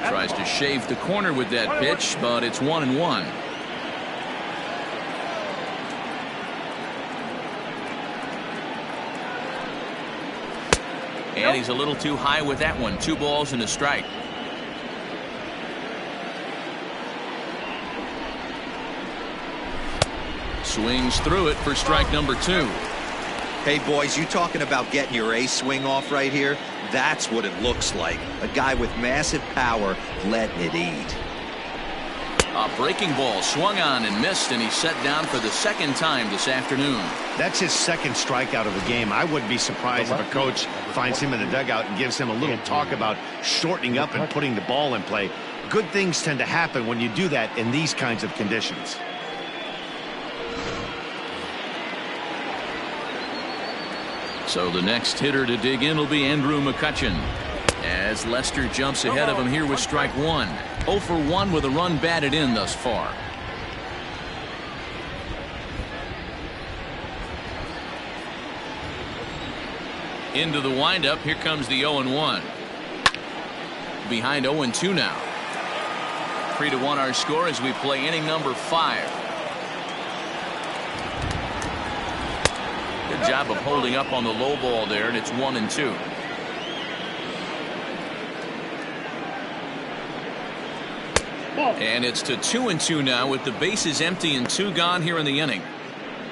Tries to shave the corner with that pitch, but it's 1-1. And he's a little too high with that one. 2 balls and a strike. Swings through it for strike number 2. Hey, boys, you talking about getting your ace swing off right here? That's what it looks like. A guy with massive power letting it eat. A breaking ball swung on and missed, and he's set down for the 2nd time this afternoon. That's his 2nd strikeout of the game. I wouldn't be surprised if a coach finds him in the dugout and gives him a little talk about shortening up and putting the ball in play. Good things tend to happen when you do that in these kinds of conditions. So the next hitter to dig in will be Andrew McCutchen, as Lester jumps ahead of him here with strike 1. 0 for 1 with a run batted in thus far. Into the windup. Here comes the 0-1. Behind 0-2 now. 3-1 our score as we play inning number 5. Good job of holding up on the low ball there, and it's 1-2. And it's to 2-2 now with the bases empty and 2 gone here in the inning.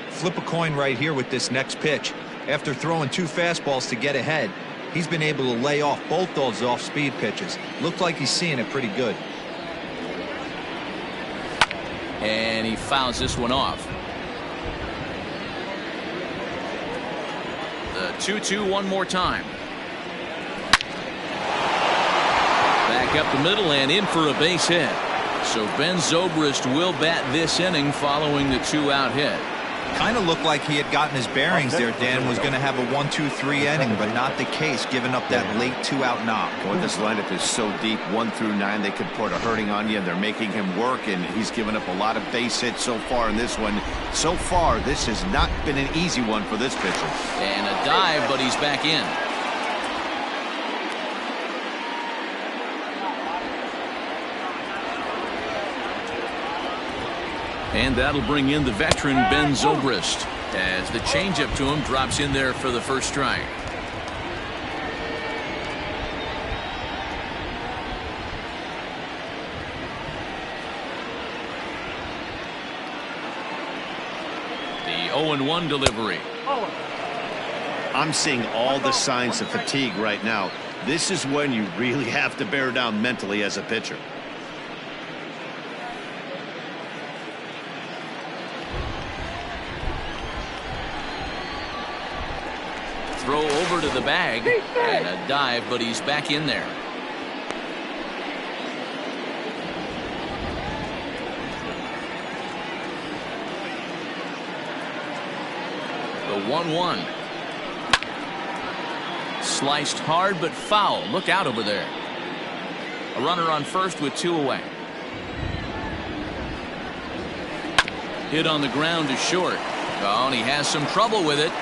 Flip a coin right here with this next pitch. After throwing 2 fastballs to get ahead, he's been able to lay off both those off-speed pitches. Looked like he's seeing it pretty good. And he fouls this one off. The 2-2 one more time. Back up the middle and in for a base hit. So Ben Zobrist will bat this inning following the 2-out hit. Kind of looked like he had gotten his bearings there. Dan was going to have a 1-2-3 inning, but not the case, giving up that late 2-out knock. Boy, this lineup is so deep, 1 through 9. They could put a hurting on you, and they're making him work, and he's given up a lot of base hits so far in this one. So far, this has not been an easy one for this pitcher. And a dive, but he's back in. And that'll bring in the veteran Ben Zobrist as the changeup to him drops in there for the first strike. The 0-1 delivery. I'm seeing all the signs of fatigue right now. This is when you really have to bear down mentally as a pitcher. Throw over to the bag and a dive, but he's back in there. The 1-1. Sliced hard but foul. Look out over there. A runner on first with 2 away. Hit on the ground to short. Oh, and he has some trouble with it.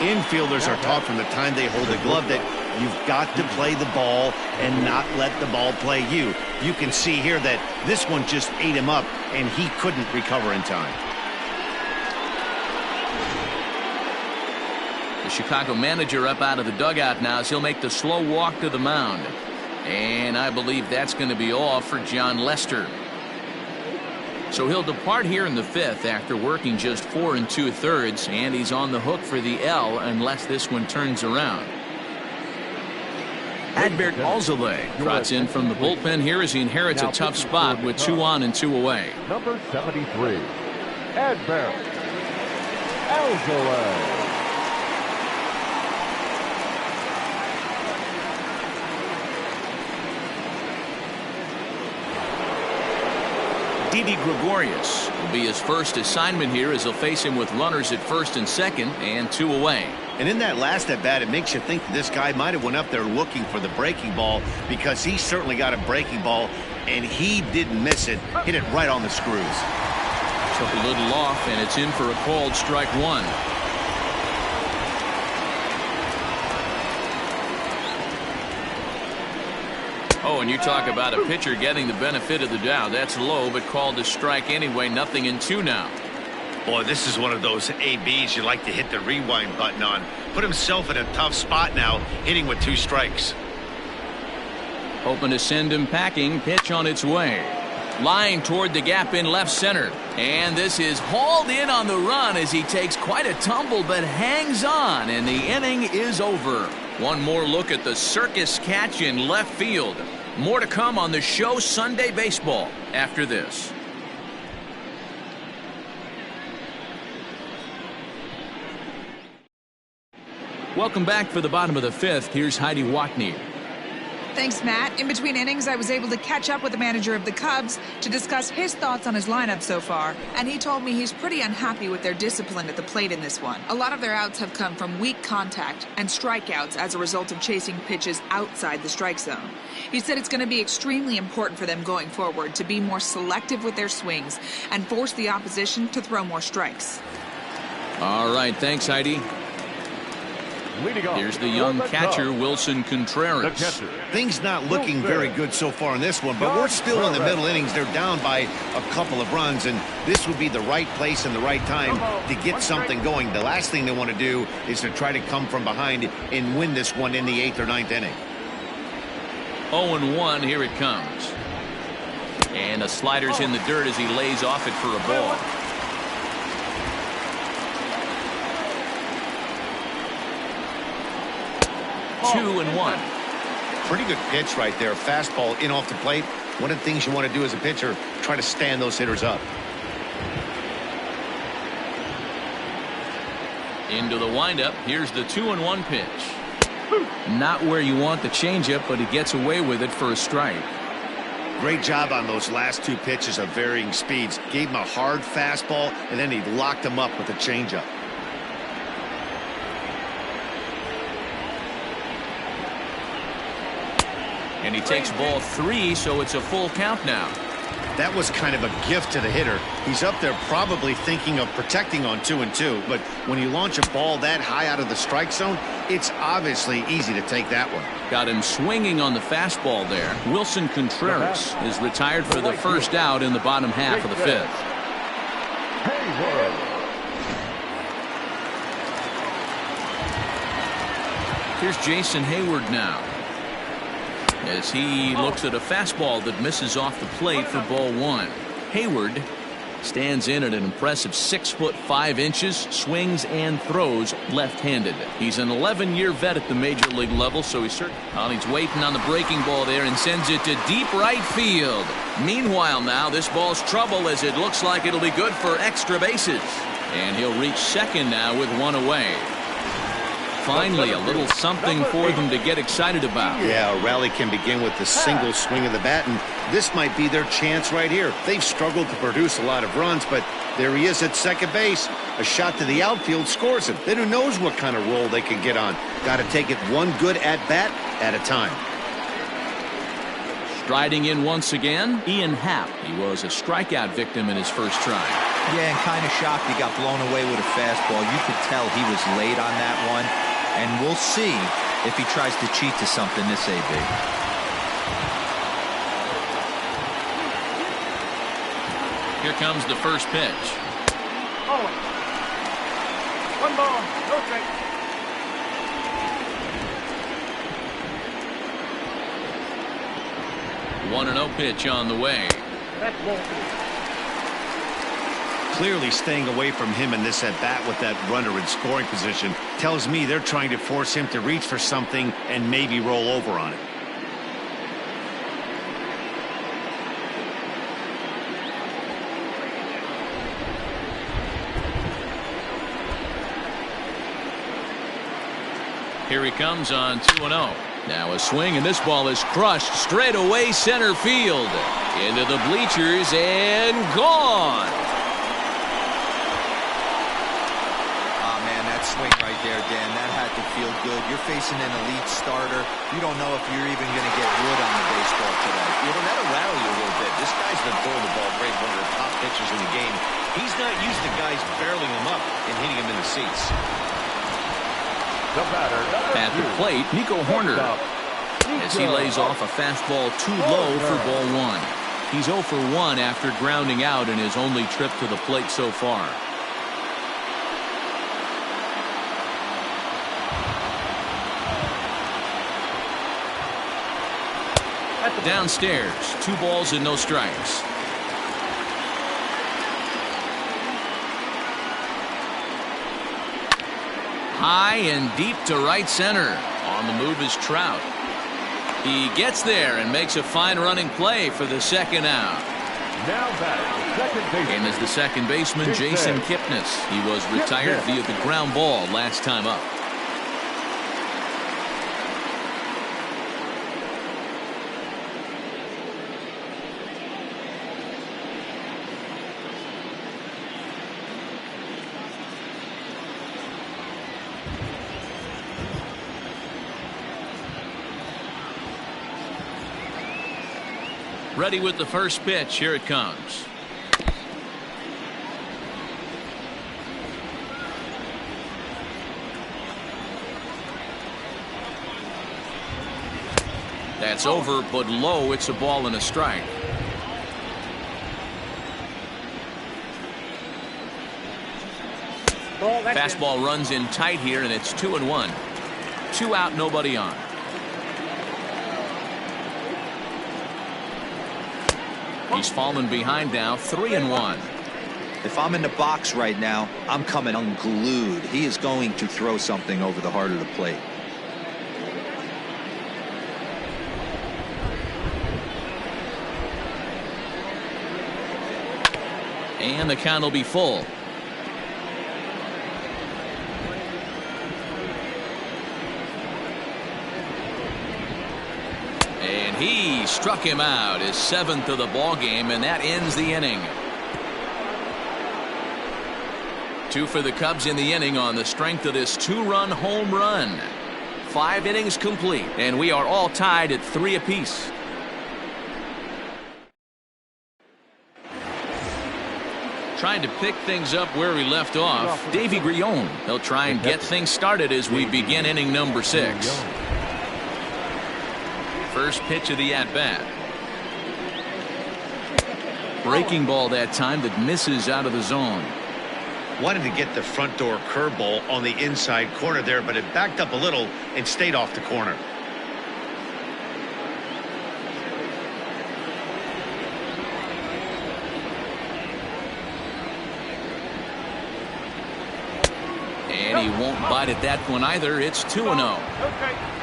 Infielders are taught from the time they hold a glove that you've got to play the ball and not let the ball play you. You can see here that this one just ate him up, and he couldn't recover in time. The Chicago manager up out of the dugout now as he'll make the slow walk to the mound. And I believe that's going to be all for John Lester. So he'll depart here in the 5th after working just 4 2/3, and he's on the hook for the L unless this one turns around. Adbert Alzolay trots in from the bullpen here as he inherits a tough spot with 2 on and 2 away. Number 73, Adbert Alzolay. Didi Gregorius will be his first assignment here as he'll face him with runners at 1st and 2nd and 2 away. And in that last at bat, it makes you think that this guy might have went up there looking for the breaking ball, because he certainly got a breaking ball and he didn't miss it. Hit it right on the screws. Took a little off, and it's in for a called strike 1. Oh, and you talk about a pitcher getting the benefit of the doubt. That's low, but called a strike anyway. 0-2 now. Boy, this is one of those ABs you like to hit the rewind button on. Put himself in a tough spot now, hitting with 2 strikes. Hoping to send him packing. Pitch on its way. Line toward the gap in left center. And this is hauled in on the run as he takes quite a tumble but hangs on, and the inning is over. One more look at the circus catch in left field. More to come on the show Sunday Baseball after this. Welcome back for the bottom of the 5th. Here's Heidi Watney. Thanks, Matt. In between innings, I was able to catch up with the manager of the Cubs to discuss his thoughts on his lineup so far, and he told me he's pretty unhappy with their discipline at the plate in this one. A lot of their outs have come from weak contact and strikeouts as a result of chasing pitches outside the strike zone. He said it's going to be extremely important for them going forward to be more selective with their swings and force the opposition to throw more strikes. All right, thanks, Heidi. Here's the young catcher, Wilson Contreras. Things not looking very good so far in this one, but we're still in the middle innings. They're down by a couple of runs, and this would be the right place and the right time to get something going. The last thing they want to do is to try to come from behind and win this one in the 8th or 9th inning. 0-1, here it comes. And a slider's in the dirt as he lays off it for a ball. Two and 1. Pretty good pitch right there. Fastball in off the plate. One of the things you want to do as a pitcher, try to stand those hitters up. Into the windup. Here's the 2-1 pitch. Not where you want the changeup, but he gets away with it for a strike. Great job on those last 2 pitches of varying speeds. Gave him a hard fastball, and then he locked him up with a changeup. And he takes ball 3, so it's a full count now. That was kind of a gift to the hitter. He's up there probably thinking of protecting on 2-2, but when you launch a ball that high out of the strike zone, it's obviously easy to take that one. Got him swinging on the fastball there. Wilson Contreras is retired for the first out in the bottom half of the 5th. Here's Jason Hayward now, as he looks at a fastball that misses off the plate for ball 1. Hayward stands in at an impressive 6'5", swings and throws left-handed. He's an 11-year vet at the major league level, so he's waiting on the breaking ball there and sends it to deep right field. Meanwhile now, this ball's trouble as it looks like it'll be good for extra bases. And he'll reach second now with 1 away. Finally, a little something for them to get excited about. Yeah, a rally can begin with the single swing of the bat, and this might be their chance right here. They've struggled to produce a lot of runs, but there he is at second base. A shot to the outfield scores him. Then who knows what kind of roll they can get on. Got to take it one good at-bat at a time. Striding in once again, Ian Happ. He was a strikeout victim in his first try. Yeah, and kind of shocked he got blown away with a fastball. You could tell he was late on that one. And we'll see if he tries to cheat to something this AB. Here comes the first pitch. Oh. 1 ball, no strike. 1-0 pitch on the way. That's ball 2. Clearly staying away from him in this at bat with that runner in scoring position tells me they're trying to force him to reach for something and maybe roll over on it. Here he comes on 2-0. Now a swing, and this ball is crushed straight away center field. Into the bleachers and gone. Oh, man, that swing right there, Dan, that had to feel good. You're facing an elite starter. You don't know if you're even going to get wood on the baseball today. That'll rattle you a little bit. This guy's been throwing the ball great, one of the top pitchers in the game. He's not used to guys barreling him up and hitting him in the seats. At the plate, Nico Horner, as he lays off a fastball too low for ball 1. He's 0 for 1 after grounding out in his only trip to the plate so far. Downstairs, 2 balls and no strikes. High and deep to right center. On the move is Trout. He gets there and makes a fine running play for the second out. Now batting, second baseman. And as the second baseman, Jason Kipnis. He was retired via the ground ball last time up. Ready with the first pitch. Here it comes. That's over, but low. It's a ball and a strike. Fastball runs in tight here, and it's 2-1. 2 out, nobody on. He's fallen behind now, 3-1. If I'm in the box right now, I'm coming unglued. He is going to throw something over the heart of the plate. And the count will be full. And he struck him out, his 7th of the ball game, and that ends the inning. 2 for the Cubs in the inning on the strength of this 2-run home run. 5 innings complete, and we are all tied at 3 apiece. Trying to pick things up where we left off, Davy Grillon. He'll try and get things started as we begin inning number 6. First pitch of the at-bat. Breaking ball that time that misses out of the zone. Wanted to get the front door curveball on the inside corner there, but it backed up a little and stayed off the corner. And he won't bite at that one either. It's 2-0.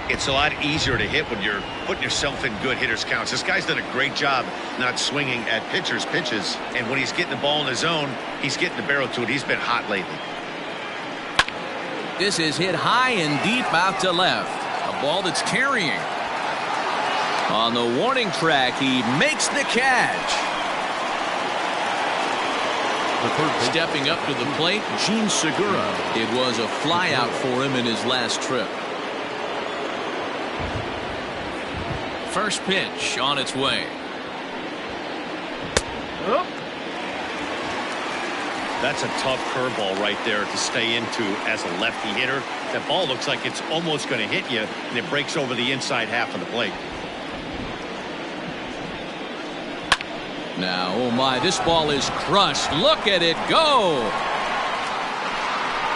It's a lot easier to hit when you're putting yourself in good hitters counts. This guy's done a great job not swinging at pitchers' pitches, and when he's getting the ball in his zone, he's getting the barrel to it. He's been hot lately. This is hit high and deep out to left. A ball that's carrying. On the warning track, he makes the catch. Stepping up to the plate, Gene Segura. It was a fly out for him in his last trip. First pitch on its way. That's a tough curveball right there to stay into as a lefty hitter. That ball looks like it's almost going to hit you, and it breaks over the inside half of the plate. Now, oh my, this ball is crushed. Look at it go.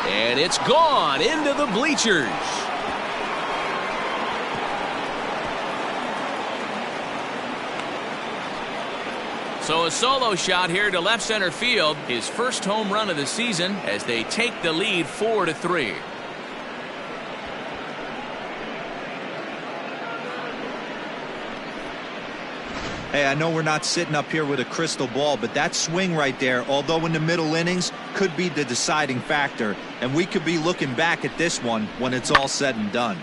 And it's gone into the bleachers. So a solo shot here to left center field. His first home run of the season as they take the lead 4-3. Hey, I know we're not sitting up here with a crystal ball, but that swing right there, although in the middle innings, could be the deciding factor. And we could be looking back at this one when it's all said and done.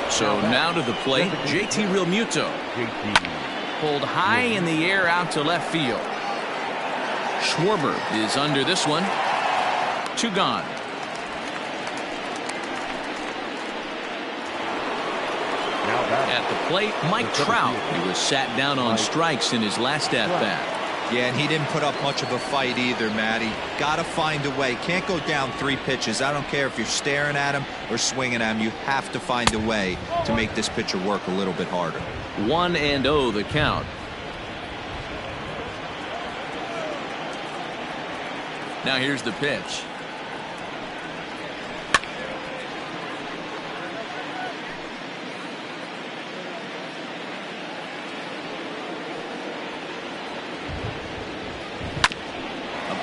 So now to the plate, JT Realmuto. Pulled high in the air out to left field. Schwarber is under this one. 2 gone. At the plate, Mike Trout. He was sat down on strikes in his last at-bat. Yeah, and he didn't put up much of a fight either, Matty. Got to find a way. Can't go down 3 pitches. I don't care if you're staring at him or swinging at him. You have to find a way to make this pitcher work a little bit harder. 1-0 the count. Now here's the pitch.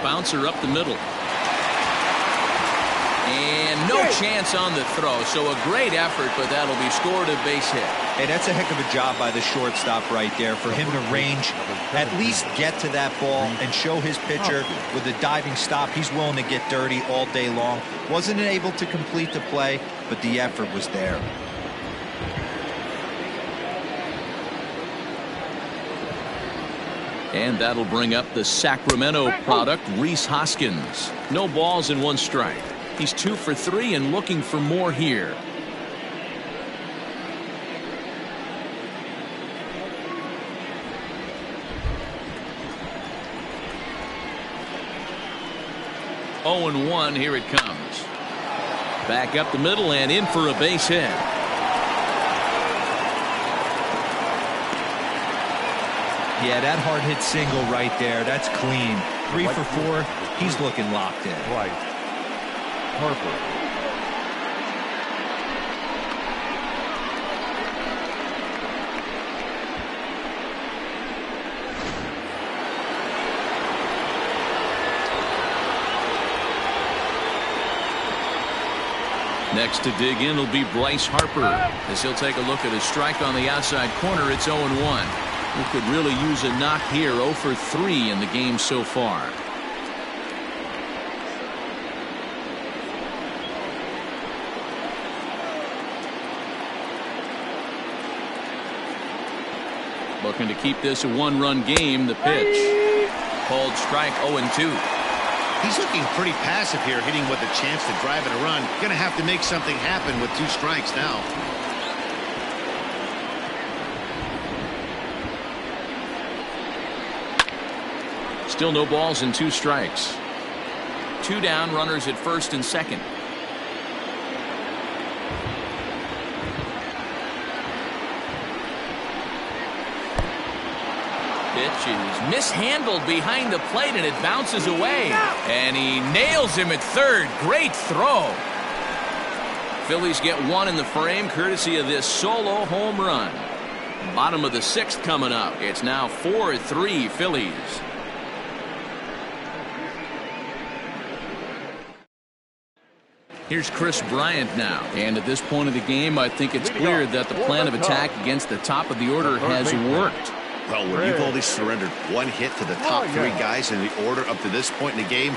Bouncer up the middle. And no chance on the throw. So a great effort, but that'll be scored a base hit. Hey, that's a heck of a job by the shortstop right there for him to range, at least get to that ball and show his pitcher with a diving stop. He's willing to get dirty all day long. Wasn't able to complete the play, but the effort was there. And that'll bring up the Sacramento product, Rhys Hoskins. No balls and 1 strike. He's 2 for 3 and looking for more here. Oh and 1, here it comes. Back up the middle and in for a base hit. Yeah, that hard hit single right there. That's clean. 3 for 4. He's looking locked in. Right. Harper. Next to dig in will be Bryce Harper as he'll take a look at a strike on the outside corner. It's 0-1. He could really use a knock here. 0 for 3 in the game so far. Looking to keep this a 1-run game. The pitch. Called strike 0-2. He's looking pretty passive here, hitting with a chance to drive in a run. Gonna have to make something happen with 2 strikes now. Still no balls and 2 strikes. 2 down, runners at first and second. Pitch is mishandled behind the plate and it bounces away. And he nails him at third. Great throw. Phillies get 1 in the frame courtesy of this solo home run. Bottom of the 6th coming up. It's now 4-3 Phillies. Here's Chris Bryant now. And at this point of the game, I think it's clear that the plan of attack against the top of the order has worked. Well, when you've only surrendered 1 hit to the top 3 guys in the order up to this point in the game,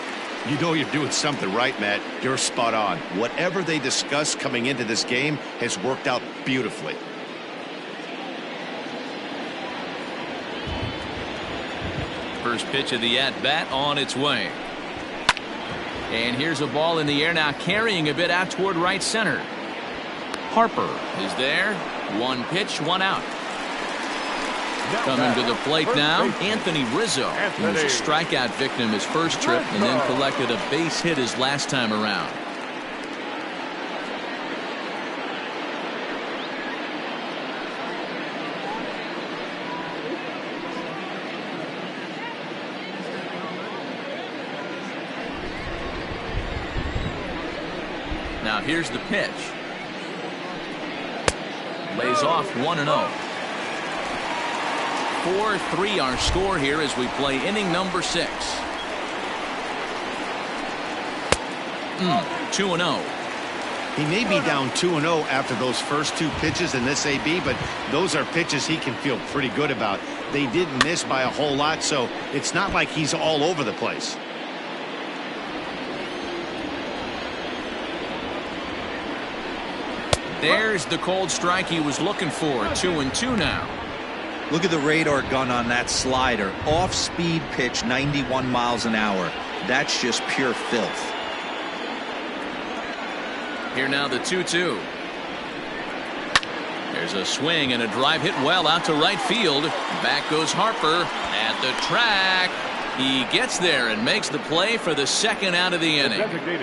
you know you're doing something right, Matt. You're spot on. Whatever they discussed coming into this game has worked out beautifully. First pitch of the at-bat on its way. And here's a ball in the air now, carrying a bit out toward right center. Harper is there. 1 pitch, 1 out. Coming to the plate now, Anthony Rizzo, who was a strikeout victim his first trip and then collected a base hit his last time around. Now here's the pitch. Lays off 1-0. 4-3 our score here as we play inning number 6. 2-0. He may be down 2-0 after those first 2 pitches in this AB, but those are pitches he can feel pretty good about. They didn't miss by a whole lot, so it's not like he's all over the place. There's the cold strike he was looking for. 2-2 now. Look at the radar gun on that slider. Off-speed pitch, 91 miles an hour. That's just pure filth. Here now the 2-2. There's a swing and a drive hit well out to right field. Back goes Harper at the track. He gets there and makes the play for the second out of the inning.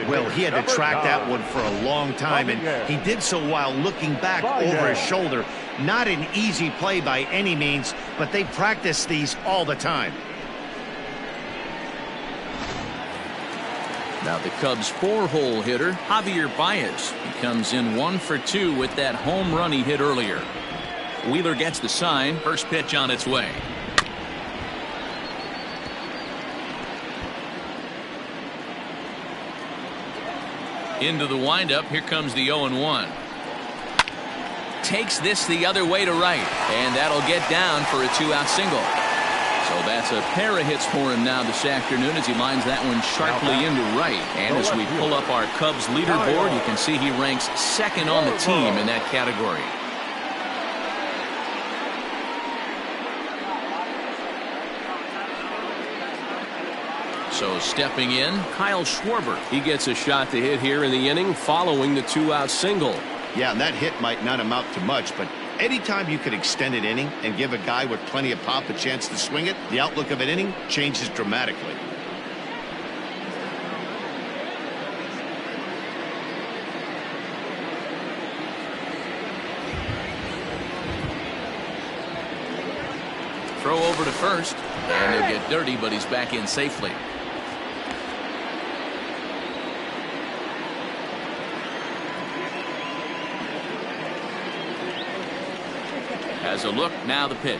Well, he had to track that one for a long time, and he did so while looking back over his shoulder. Not an easy play by any means, but they practice these all the time. Now the Cubs 4-hole hitter, Javier Baez. He comes in 1 for 2 with that home run he hit earlier. Wheeler gets the sign. First pitch on its way. Into the windup. Here comes the 0-1. Takes this the other way to right, and that'll get down for a 2-out single. So that's a pair of hits for him now this afternoon as he lines that one sharply into right. And as we pull up our Cubs leaderboard, you can see he ranks second on the team in that category. So stepping in, Kyle Schwarber. He gets a shot to hit here in the inning following the 2-out single. Yeah, and that hit might not amount to much, but anytime you can extend an inning and give a guy with plenty of pop a chance to swing it, the outlook of an inning changes dramatically. Throw over to first, and he'll get dirty, but he's back in safely. Has a look, now the pitch.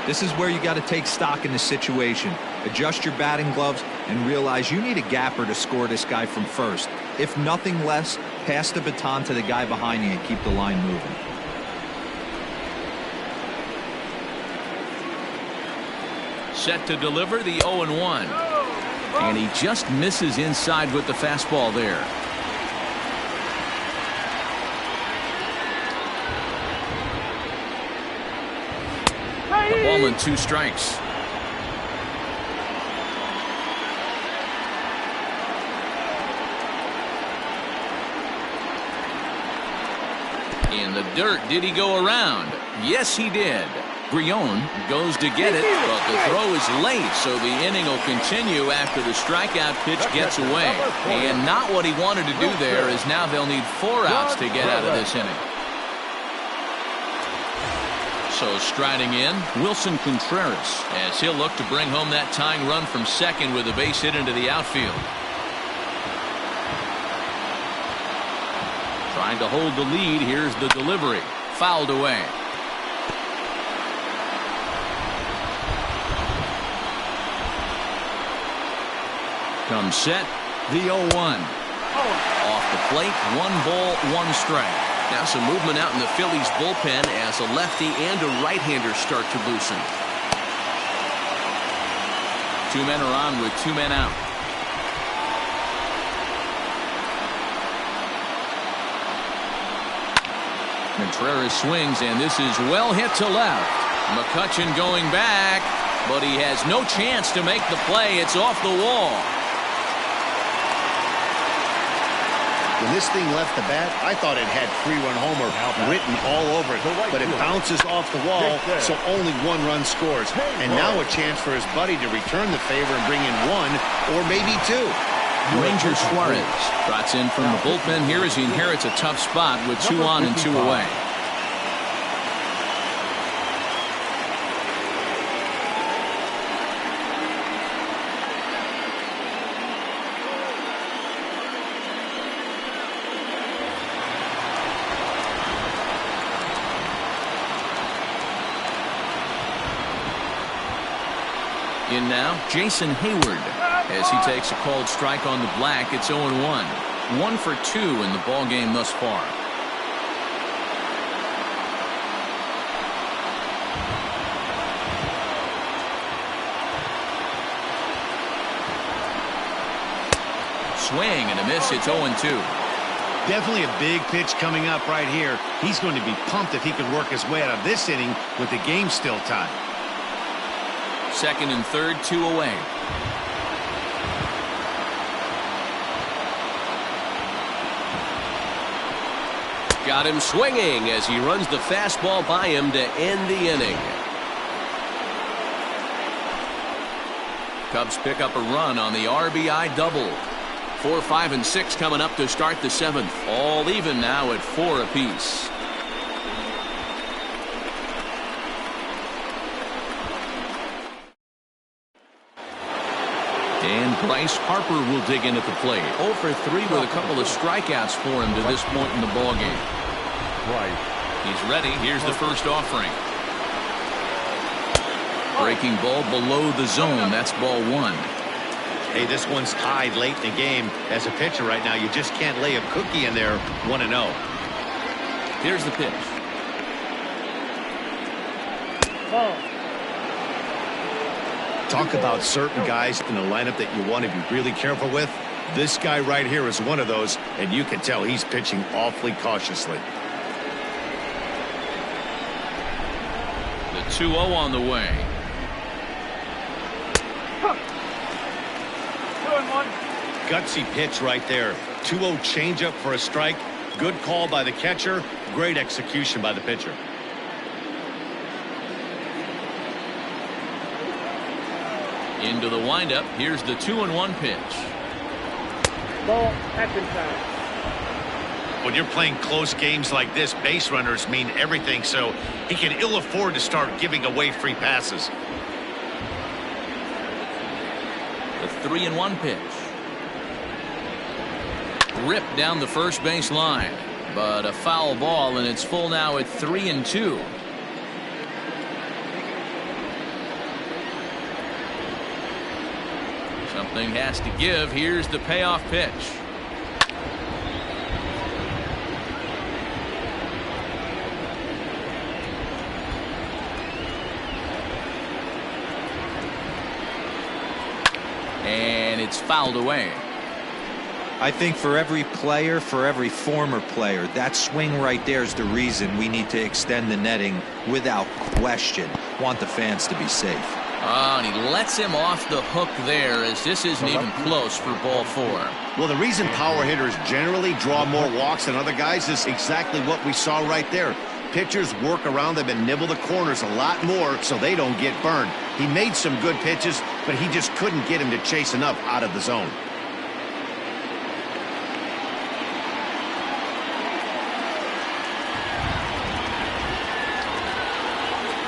This is where you got to take stock in the situation. Adjust your batting gloves and realize you need a gapper to score this guy from first. If nothing less, pass the baton to the guy behind you and keep the line moving. Set to deliver the 0-1. And he just misses inside with the fastball there. A ball and 2 strikes. In the dirt, did he go around? Yes, he did. Grion goes to get it, but the throw is late, so the inning will continue after the strikeout pitch gets away. And not what he wanted to do there, as now they'll need 4 outs to get out of this inning. So striding in, Wilson Contreras, as he'll look to bring home that tying run from second with a base hit into the outfield. Trying to hold the lead. Here's the delivery. Fouled away. Comes set, the 0-1. Off the plate, 1 ball, 1 strike. Now some movement out in the Phillies bullpen as a lefty and a right-hander start to loosen. 2 men are on with 2 men out. Contreras swings, and this is well hit to left. McCutchen going back, but he has no chance to make the play. It's off the wall. When this thing left the bat, I thought it had 3-run homer written all over it, but it bounces off the wall, so only 1 run scores. And now a chance for his buddy to return the favor and bring in 1 or maybe 2. Ranger Suarez trots in from the bullpen here as he inherits a tough spot with 2 on and 2 away. In now, Jason Hayward. As he takes a called strike on the black, it's 0-1. 1 for 2 in the ball game thus far. Swing and a miss. It's 0-2. Definitely a big pitch coming up right here. He's going to be pumped if he can work his way out of this inning with the game still tied. Second and third, 2 away. Got him swinging as he runs the fastball by him to end the inning. Cubs pick up a run on the RBI double. 4, 5, and 6 coming up to start the 7th. All even now at 4 apiece. And Bryce Harper will dig in at the plate. 0 for 3 with a couple of strikeouts for him to this point in the ball game. He's ready. Here's the first offering. Breaking ball below the zone. That's ball 1. Hey, this one's tied late in the game. As a pitcher right now, you just can't lay a cookie in there 1-0. Here's the pitch. Talk about certain guys in the lineup that you want to be really careful with. This guy right here is one of those, and you can tell he's pitching awfully cautiously. The 2-0 on the way. 2-1. Gutsy pitch right there. 2-0 changeup for a strike. Good call by the catcher. Great execution by the pitcher. Into the windup. Here's the 2-1 pitch. Ball, that's inside. When you're playing close games like this, base runners mean everything, so he can ill afford to start giving away free passes. The 3-1 pitch. Ripped down the first base line, but a foul ball, and it's full now at 3-2. Something has to give. Here's the payoff pitch. And it's fouled away. I think for every player, for every former player, that swing right there is the reason we need to extend the netting without question. Want the fans to be safe. Oh, and he lets him off the hook there, as this isn't even close for ball 4. Well, the reason power hitters generally draw more walks than other guys is exactly what we saw right there. Pitchers work around them and nibble the corners a lot more so they don't get burned. He made some good pitches, but he just couldn't get him to chase enough out of the zone.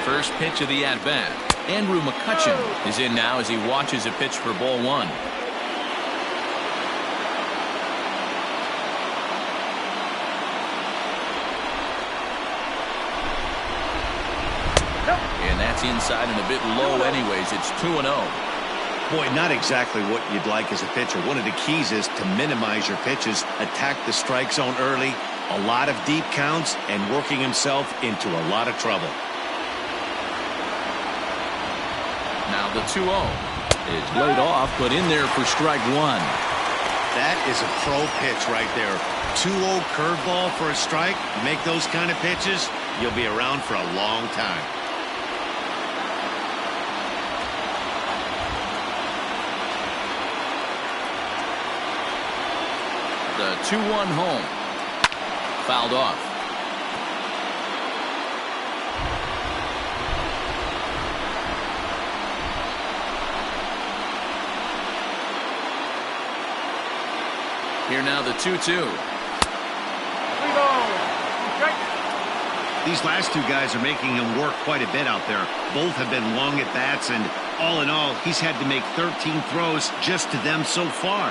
First pitch of the at-bat. Andrew McCutchen is in now as he watches a pitch for ball 1. And that's inside and a bit low anyways. It's 2-0. Boy, not exactly what you'd like as a pitcher. One of the keys is to minimize your pitches, attack the strike zone early, a lot of deep counts, and working himself into a lot of trouble. Now the 2-0 is laid off, but in there for strike 1. That is a pro pitch right there. 2-0 curveball for a strike. Make those kind of pitches, you'll be around for a long time. The 2-1 home. Fouled off. Here now the 2-2. These last two guys are making him work quite a bit out there. Both have been long at bats, and all in all, he's had to make 13 throws just to them so far.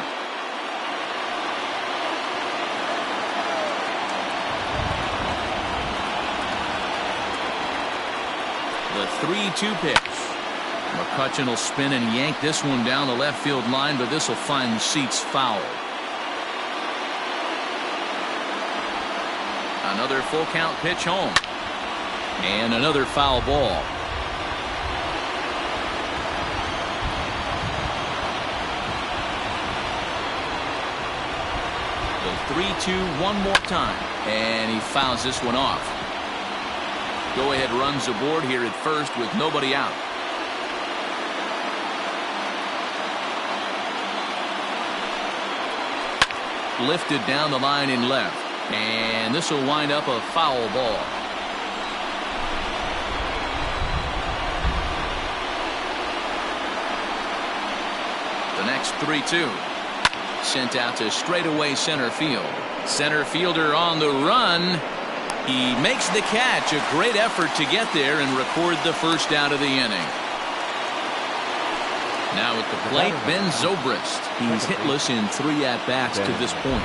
The 3-2 pitch. McCutchen will spin and yank this one down the left field line, but this will find the seats foul. Another full count pitch home. And another foul ball. The 3-2 one more time. And he fouls this one off. Go-ahead runs aboard here at first with nobody out. Lifted down the line in left. And this will wind up a foul ball. The next 3-2. Sent out to straightaway center field. Center fielder on the run. He makes the catch. A great effort to get there and record the first out of the inning. Now at the plate, Ben Zobrist. He's hitless in 3 at-bats to this point.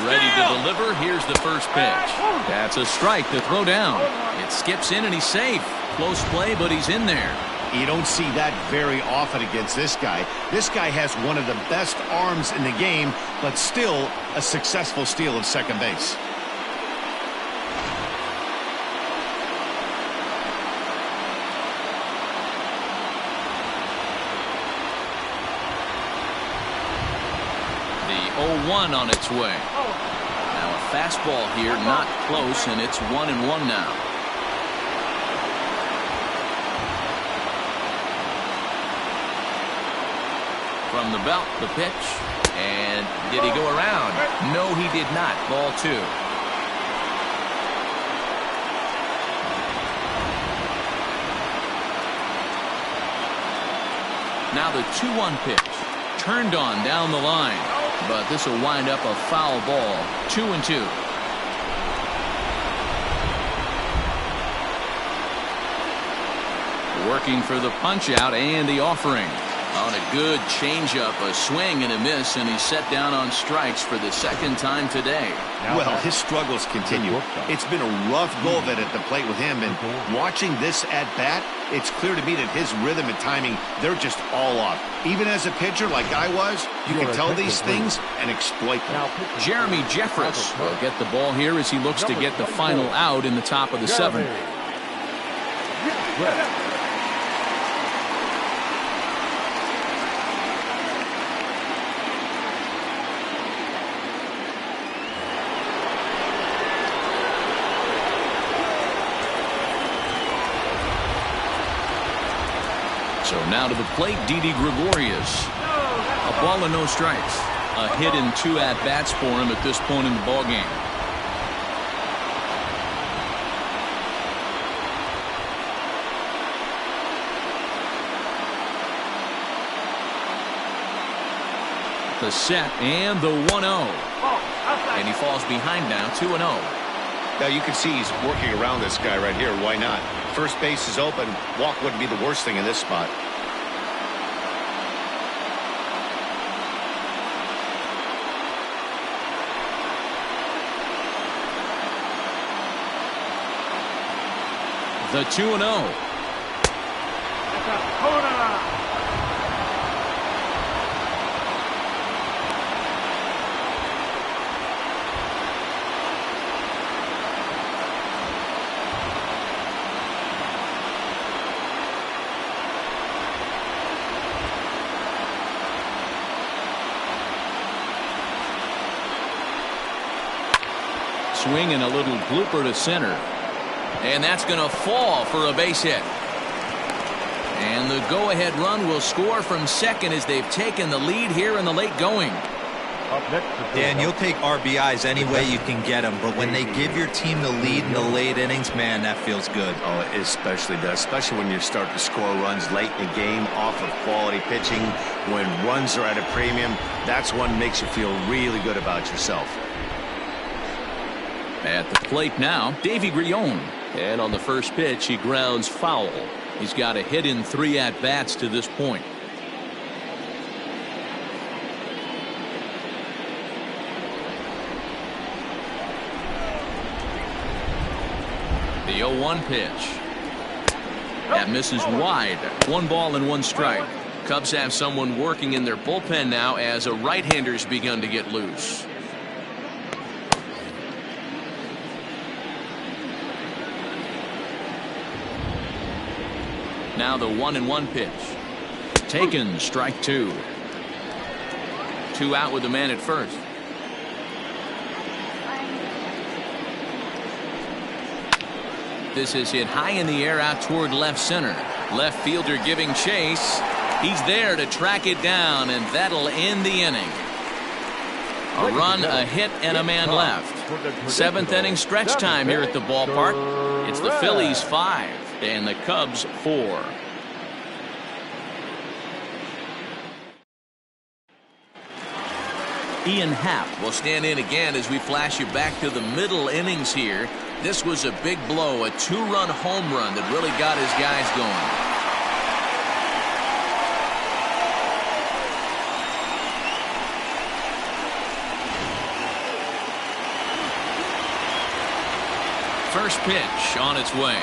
Ready to deliver. Here's the first pitch. That's a strike to throw down. It skips in and he's safe. Close play, but he's in there. You don't see that very often against this guy. This guy has one of the best arms in the game, but still a successful steal of second base. The 0-1 on its way. Now a fastball here, not close, and it's 1-1 now. From the belt, the pitch. And did he go around? No, he did not. Ball 2. Now the 2-1 pitch. Turned on down the line. But this will wind up a foul ball. 2-2. Working for the punch out and the offering. On a good changeup, a swing and a miss, and he's set down on strikes for the second time today. Well, his struggles continue. It's been a rough go of it at the plate with him, and watching this at-bat, it's clear to me that his rhythm and timing, they're just all off. Even as a pitcher like I was, you can tell these things and exploit them. Jeremy Jeffress will get the ball here as he looks to get the final out in the top of the 7th. So now to the plate, Didi Gregorius. A ball and no strikes. A hit in 2 at-bats for him at this point in the ballgame. The set and the 1-0. And he falls behind now, 2-0. Now you can see he's working around this guy right here. Why not? First base is open. Walk wouldn't be the worst thing in this spot. The 2-0. Swing and a little blooper to center. And that's going to fall for a base hit. And the go-ahead run will score from second as they've taken the lead here in the late going. Dan, you'll take RBIs any way you can get them, but when they give your team the lead in the late innings, man, that feels good. Oh, it especially does, especially when you start to score runs late in the game off of quality pitching. When runs are at a premium, that's what makes you feel really good about yourself. At the plate now, Davy Grion. And on the first pitch, he grounds foul. He's got a hit in 3 at-bats to this point. The 0-1 pitch. That misses wide. 1 ball and 1 strike. Cubs have someone working in their bullpen now as a right-hander's begun to get loose. Now the 1-1 pitch. Taken, strike 2. 2 out with the man at first. This is hit high in the air out toward left center. Left fielder giving chase. He's there to track it down, and that'll end the inning. A run, a hit, and a man left. 7th inning stretch time here at the ballpark. It's the Phillies 5 and the Cubs 4. Ian Happ will stand in again as we flash you back to the middle innings here. This was a big blow, a 2-run home run that really got his guys going. First pitch on its way.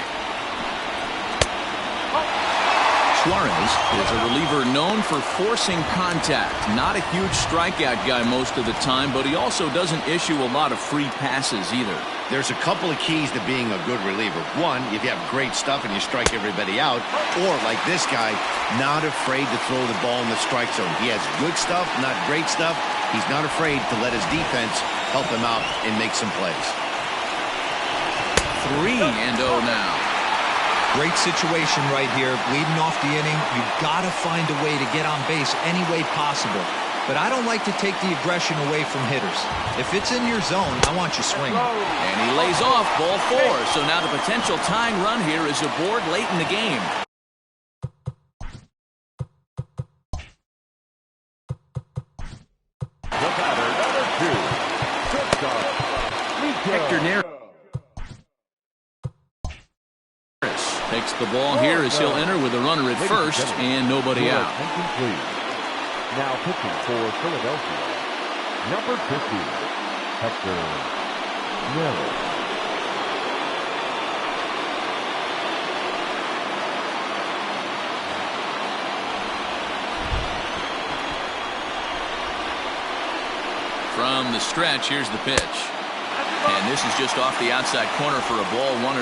Suarez is a reliever known for forcing contact. Not a huge strikeout guy most of the time, but he also doesn't issue a lot of free passes either. There's a couple of keys to being a good reliever. One, if you have great stuff and you strike everybody out, or like this guy, not afraid to throw the ball in the strike zone. He has good stuff, not great stuff. He's not afraid to let his defense help him out and make some plays. 3-0 now. Great situation right here. Leading off the inning, you've got to find a way to get on base any way possible. But I don't like to take the aggression away from hitters. If it's in your zone, I want you swinging. And he lays off ball 4. So now the potential tying run here is aboard late in the game. The batter, number 2, shortstop, Hector Neris takes the ball here as he'll enter with a runner at first and nobody out. Now pitching for Philadelphia, number 50, Hector Neris. From the stretch, here's the pitch. And this is just off the outside corner for a ball, 1-0.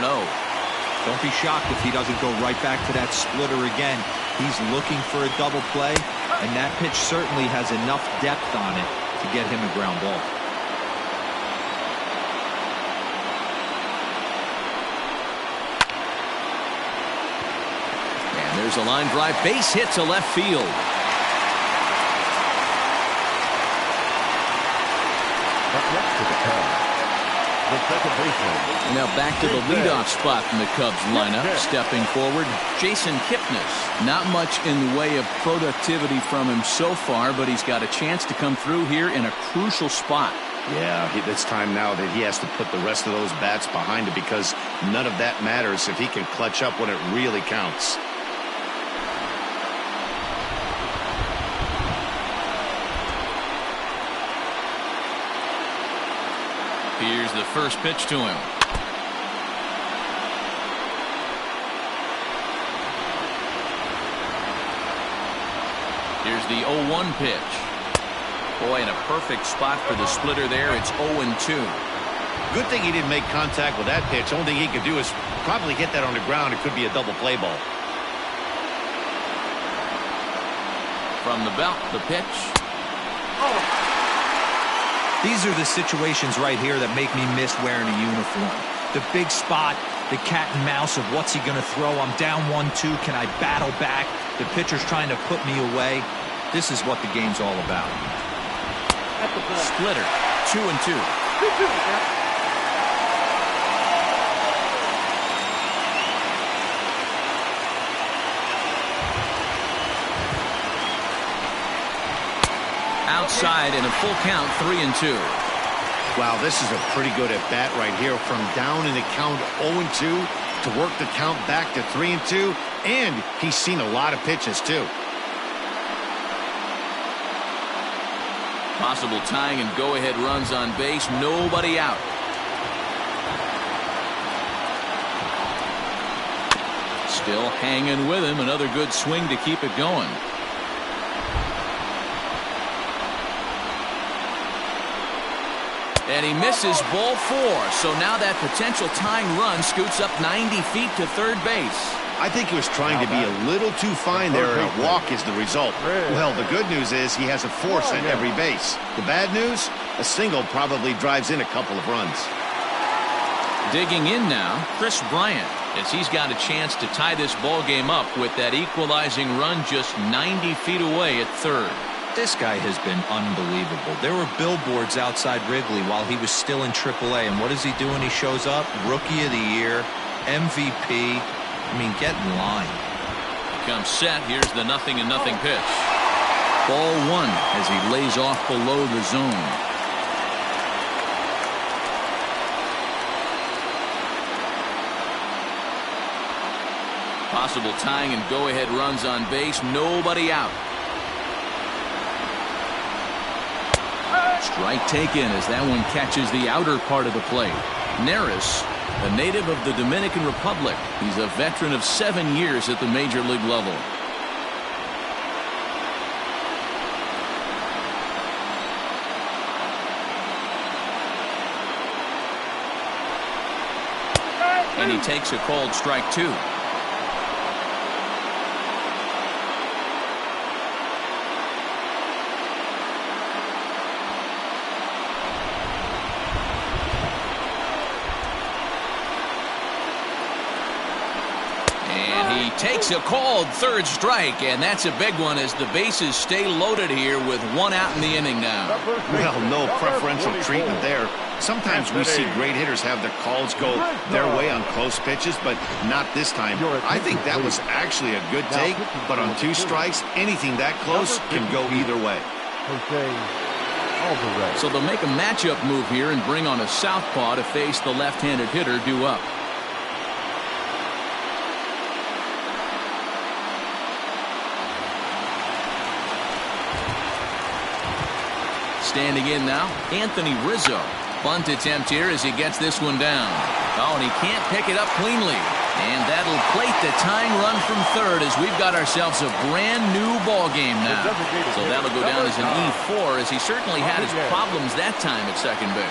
Don't be shocked if he doesn't go right back to that splitter again. He's looking for a double play, and that pitch certainly has enough depth on it to get him a ground ball. And there's a line drive, base hit to left field. Up next to the Cubs, the second baseman. And now back to the leadoff spot in the Cubs lineup. Stepping forward, Jason Kipnis. Not much in the way of productivity from him so far, but he's got a chance to come through here in a crucial spot. Yeah, it's time now that he has to put the rest of those bats behind it because none of that matters if he can clutch up when it really counts. Here's the first pitch to him. Here's the 0-1 pitch. Boy, in a perfect spot for the splitter there. It's 0-2. Good thing he didn't make contact with that pitch. Only thing he could do is probably hit that on the ground. It could be a double play ball. From the belt, the pitch. These are the situations right here that make me miss wearing a uniform. The big spot, the cat and mouse of what's he going to throw. I'm down 1-2. Can I battle back? The pitcher's trying to put me away. This is what the game's all about. Splitter, 2-2. Outside in a full count, 3-2. Wow, this is a pretty good at bat right here. From down in the count 0-2 to work the count back to 3-2, and he's seen a lot of pitches too. Possible tying and go-ahead runs on base. Nobody out. Still hanging with him. Another good swing to keep it going. And he misses ball 4. So now that potential tying run scoots up 90 feet to third base. I think he was trying to be a little too fine there, and a walk is the result. Well, the good news is he has a force at every base. The bad news? A single probably drives in a couple of runs. Digging in now, Chris Bryant, as he's got a chance to tie this ball game up with that equalizing run just 90 feet away at third. This guy has been unbelievable. There were billboards outside Wrigley while he was still in AAA, and what does he do when he shows up? Rookie of the Year, MVP. I mean, get in line. Comes set. Here's the 0-0 pitch. Ball 1 as he lays off below the zone. Possible tying and go-ahead runs on base. Nobody out. Strike taken as that one catches the outer part of the plate. Neris, a native of the Dominican Republic. He's a veteran of 7 years at the major league level. And he takes a called strike 2. Takes a called third strike, and that's a big one as the bases stay loaded here with 1 out in the inning now. Well, no preferential treatment there. Sometimes we see great hitters have their calls go their way on close pitches, but not this time. I think that was actually a good take, but on 2 strikes, anything that close can go either way. So they'll make a matchup move here and bring on a southpaw to face the left-handed hitter due up. Standing in now, Anthony Rizzo. Bunt attempt here as he gets this one down. Oh, and he can't pick it up cleanly. And that'll plate the tying run from third as we've got ourselves a brand new ball game now. So that'll go down as an E4 as he certainly had his problems that time at second base.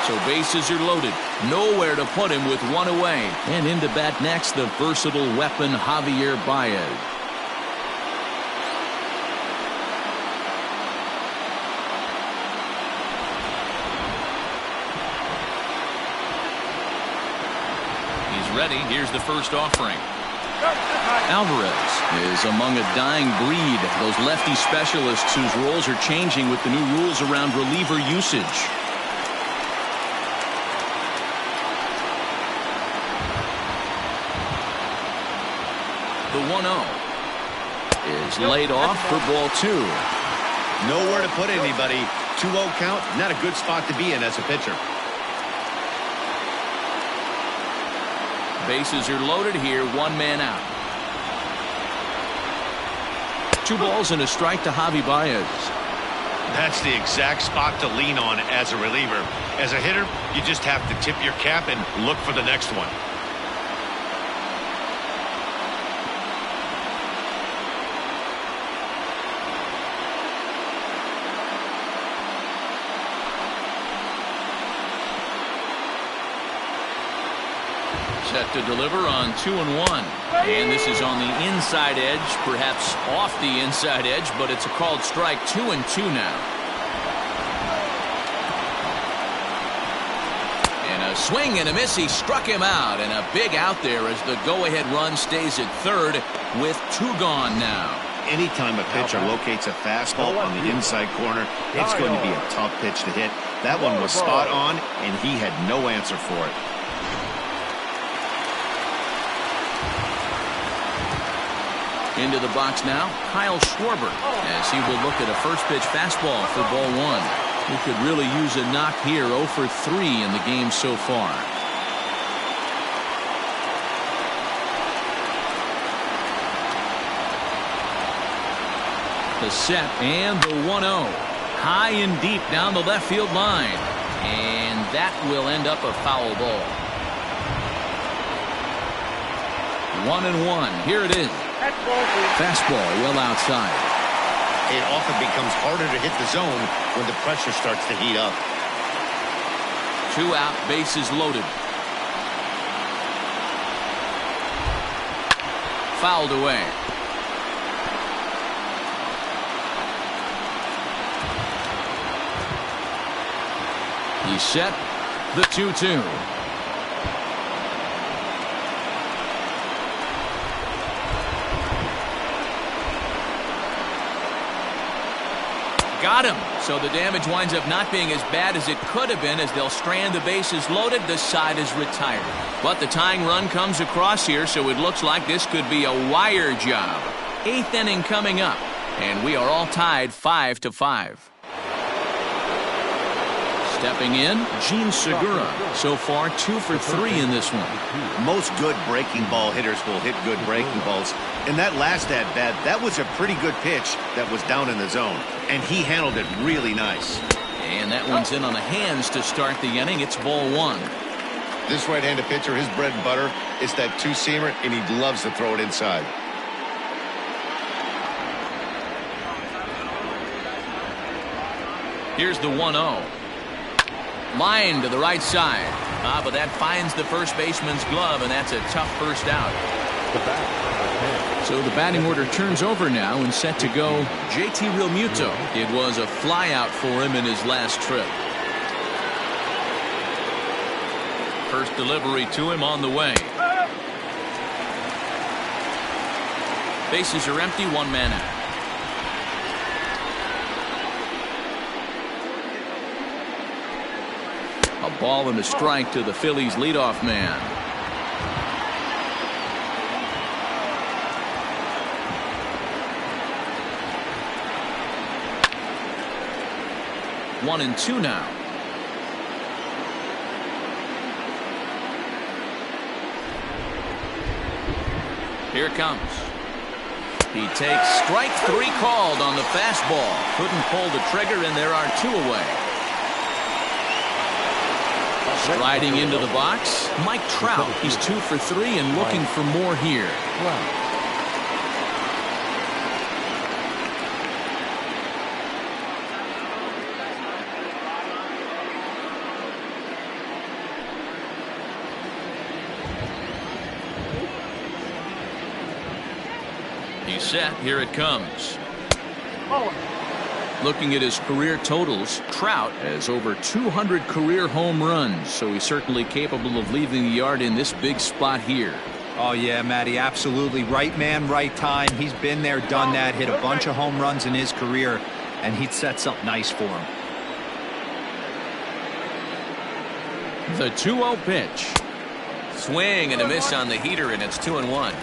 So bases are loaded. Nowhere to put him with 1 away. And into bat next, the versatile weapon Javier Baez. Ready. Here's the first offering. Alvarez is among a dying breed. Those lefty specialists whose roles are changing with the new rules around reliever usage. The 1-0 is laid off for ball 2. Nowhere to put anybody. 2-0 count. Not a good spot to be in as a pitcher. Bases are loaded here, 1 man out. 2 balls and a strike to Javi Baez. That's the exact spot to lean on as a reliever. As a hitter, you just have to tip your cap and look for the next one. Set to deliver on 2-1. And this is on the inside edge, perhaps off the inside edge, but it's a called strike. 2-2 now. And a swing and a miss. He struck him out, and a big out there as the go-ahead run stays at third with 2 gone now. Anytime a pitcher locates a fastball on the inside corner, it's going to be a tough pitch to hit. That one was spot on, and he had no answer for it. Into the box now, Kyle Schwarber, as he will look at a first pitch fastball for ball 1. He could really use a knock here. 0 for 3 in the game so far. The set and the 1-0. High and deep down the left field line. And that will end up a foul ball. 1-1. Here it is. Fastball well outside. It often becomes harder to hit the zone when the pressure starts to heat up. 2 out, bases loaded. Fouled away. He's set. The 2-2. Got him. So the damage winds up not being as bad as it could have been as they'll strand the bases loaded. The side is retired. But the tying run comes across here, so it looks like this could be a wire job. 8th inning coming up, and we are all tied 5-5. Stepping in, Gene Segura. So far, 2 for 3 in this one. Most good breaking ball hitters will hit good breaking balls. In that last at-bat, that was a pretty good pitch that was down in the zone, and he handled it really nice. And that one's in on the hands to start the inning. It's ball 1. This right-handed pitcher, his bread and butter is that two-seamer, and he loves to throw it inside. Here's the 1-0. Line to the right side. But that finds the first baseman's glove, and that's a tough first out. So the batting order turns over now and set to go JT Realmuto. It was a flyout for him in his last trip. First delivery to him on the way. Bases are empty, 1 man out. A ball and a strike to the Phillies leadoff man. One and 2 now. Here it comes. He takes strike 3 called on the fastball. Couldn't pull the trigger, and there are 2 away. Striding into the box, Mike Trout. He's 2 for 3 and looking for more here. He's set. Here it comes. Looking at his career totals, Trout has over 200 career home runs, so he's certainly capable of leaving the yard in this big spot here. Oh, yeah, Matty, absolutely. Right man, right time. He's been there, done that, hit a bunch of home runs in his career, and he'd set something nice for him. The 2-0 pitch. Swing and a miss on the heater, and it's 2-1.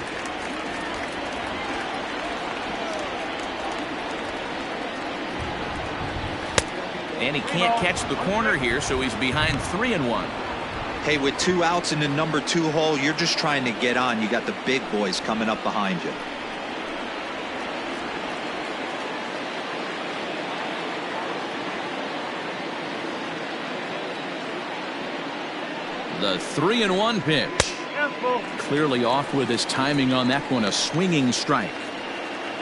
And he can't catch the corner here, so he's behind 3-1. Hey, with 2 outs in the number 2 hole, you're just trying to get on. You got the big boys coming up behind you. The 3-1 pitch. Clearly off with his timing on that one, a swinging strike.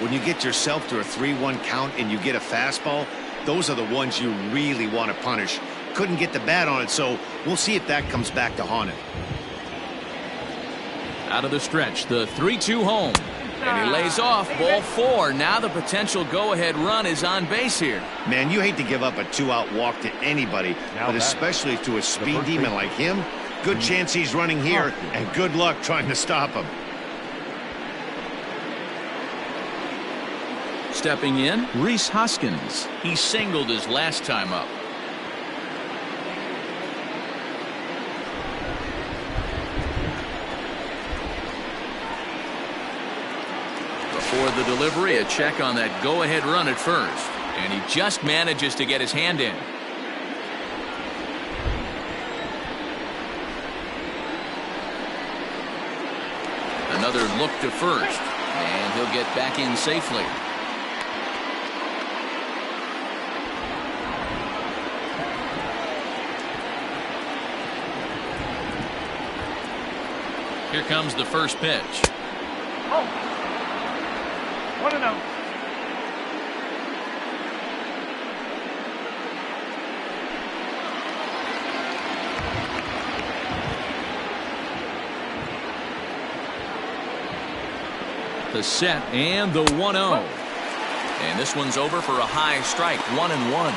When you get yourself to a 3-1 count and you get a fastball, those are the ones you really want to punish. Couldn't get the bat on it, so we'll see if that comes back to haunt him. Out of the stretch, the 3-2 home. And he lays off, ball 4. Now the potential go-ahead run is on base here. Man, you hate to give up a 2-out walk to anybody, but especially to a speed demon like him. Good chance he's running here, and good luck trying to stop him. Stepping in, Rhys Hoskins. He singled his last time up. Before the delivery, a check on that go-ahead run at first. And he just manages to get his hand in. Another look to first. And he'll get back in safely. Here comes the first pitch. Oh. 1-0. The set and the 1-0. And this one's over for a high strike, 1-1.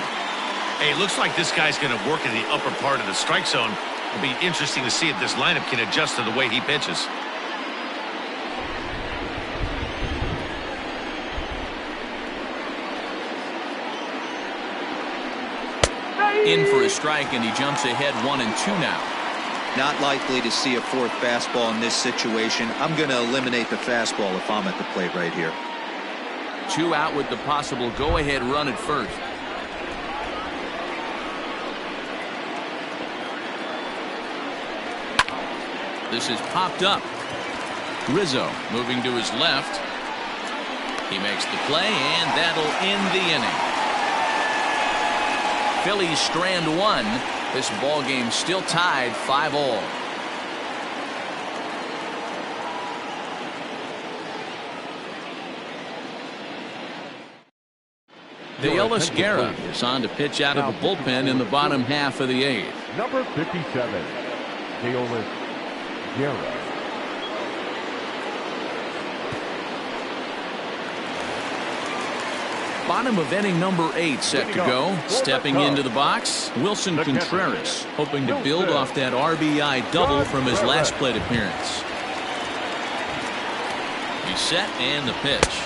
Hey, it looks like this guy's going to work in the upper part of the strike zone. It'll be interesting to see if this lineup can adjust to the way he pitches. In for a strike, and he jumps ahead 1-2 now. Not likely to see a fourth fastball in this situation. I'm going to eliminate the fastball if I'm at the plate right here. 2 out with the possible go-ahead run at first. This is popped up. Rizzo moving to his left. He makes the play, and that'll end the inning. Phillies strand 1. This ball game still tied 5-all. De Ellis Guerra is on to pitch out of the bullpen in the bottom half of the 8th. Number 57, De Ellis Guerra. Bottom of inning number 8 set to go. Stepping into the box, Wilson Contreras, hoping to build off that RBI double from his last plate appearance. He's set and the pitch.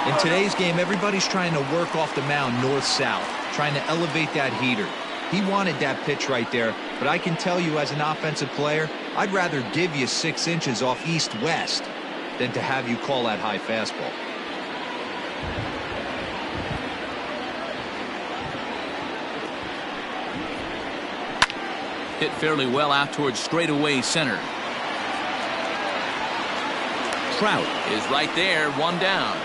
In today's game, everybody's trying to work off the mound north-south, trying to elevate that heater. He wanted that pitch right there, but I can tell you as an offensive player, I'd rather give you 6 inches off east-west than to have you call that high fastball. Hit fairly well out towards straightaway center. Trout is right there, 1 down.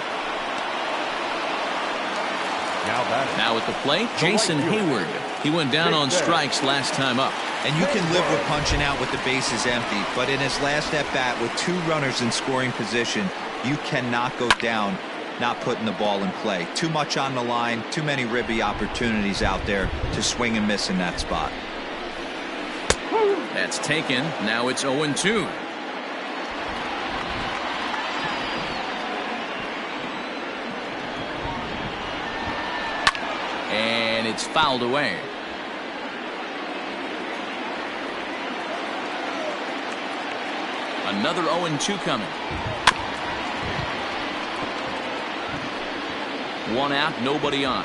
Now at the plate, Jason Hayward. He went down on strikes last time up. And you can live with punching out with the bases empty, but in his last at-bat with 2 runners in scoring position, you cannot go down not putting the ball in play. Too much on the line, too many ribby opportunities out there to swing and miss in that spot. That's taken. Now it's 0-2. And it's fouled away. Another 0-2 coming. 1 out, nobody on.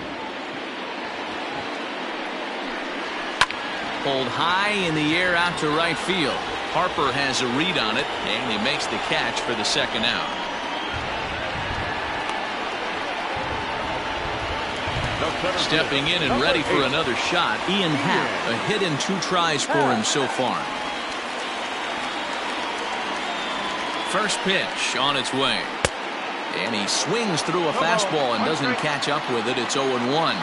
Pulled high in the air out to right field. Harper has a read on it, and he makes the catch for the 2nd out. Stepping in and ready for another shot, Ian Happ. A hit in 2 tries for him so far. First pitch on its way. And he swings through a fastball and doesn't catch up with it. It's 0-1.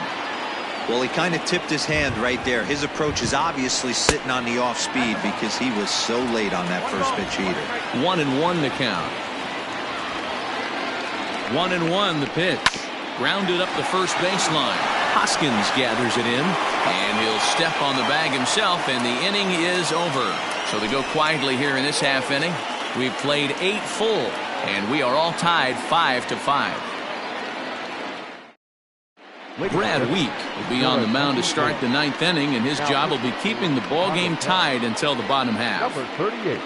Well, he kind of tipped his hand right there. His approach is obviously sitting on the off speed because he was so late on that first pitch heater. 1-1 the count. 1-1 the pitch. Grounded up the first baseline. Hoskins gathers it in, and he'll step on the bag himself, and the inning is over. So they go quietly here in this half inning. We've played 8 full, and we are all tied 5-5. Brad Week will be on the mound to start the 9th inning, and his job will be keeping the ball game tied until the bottom half. Number 38.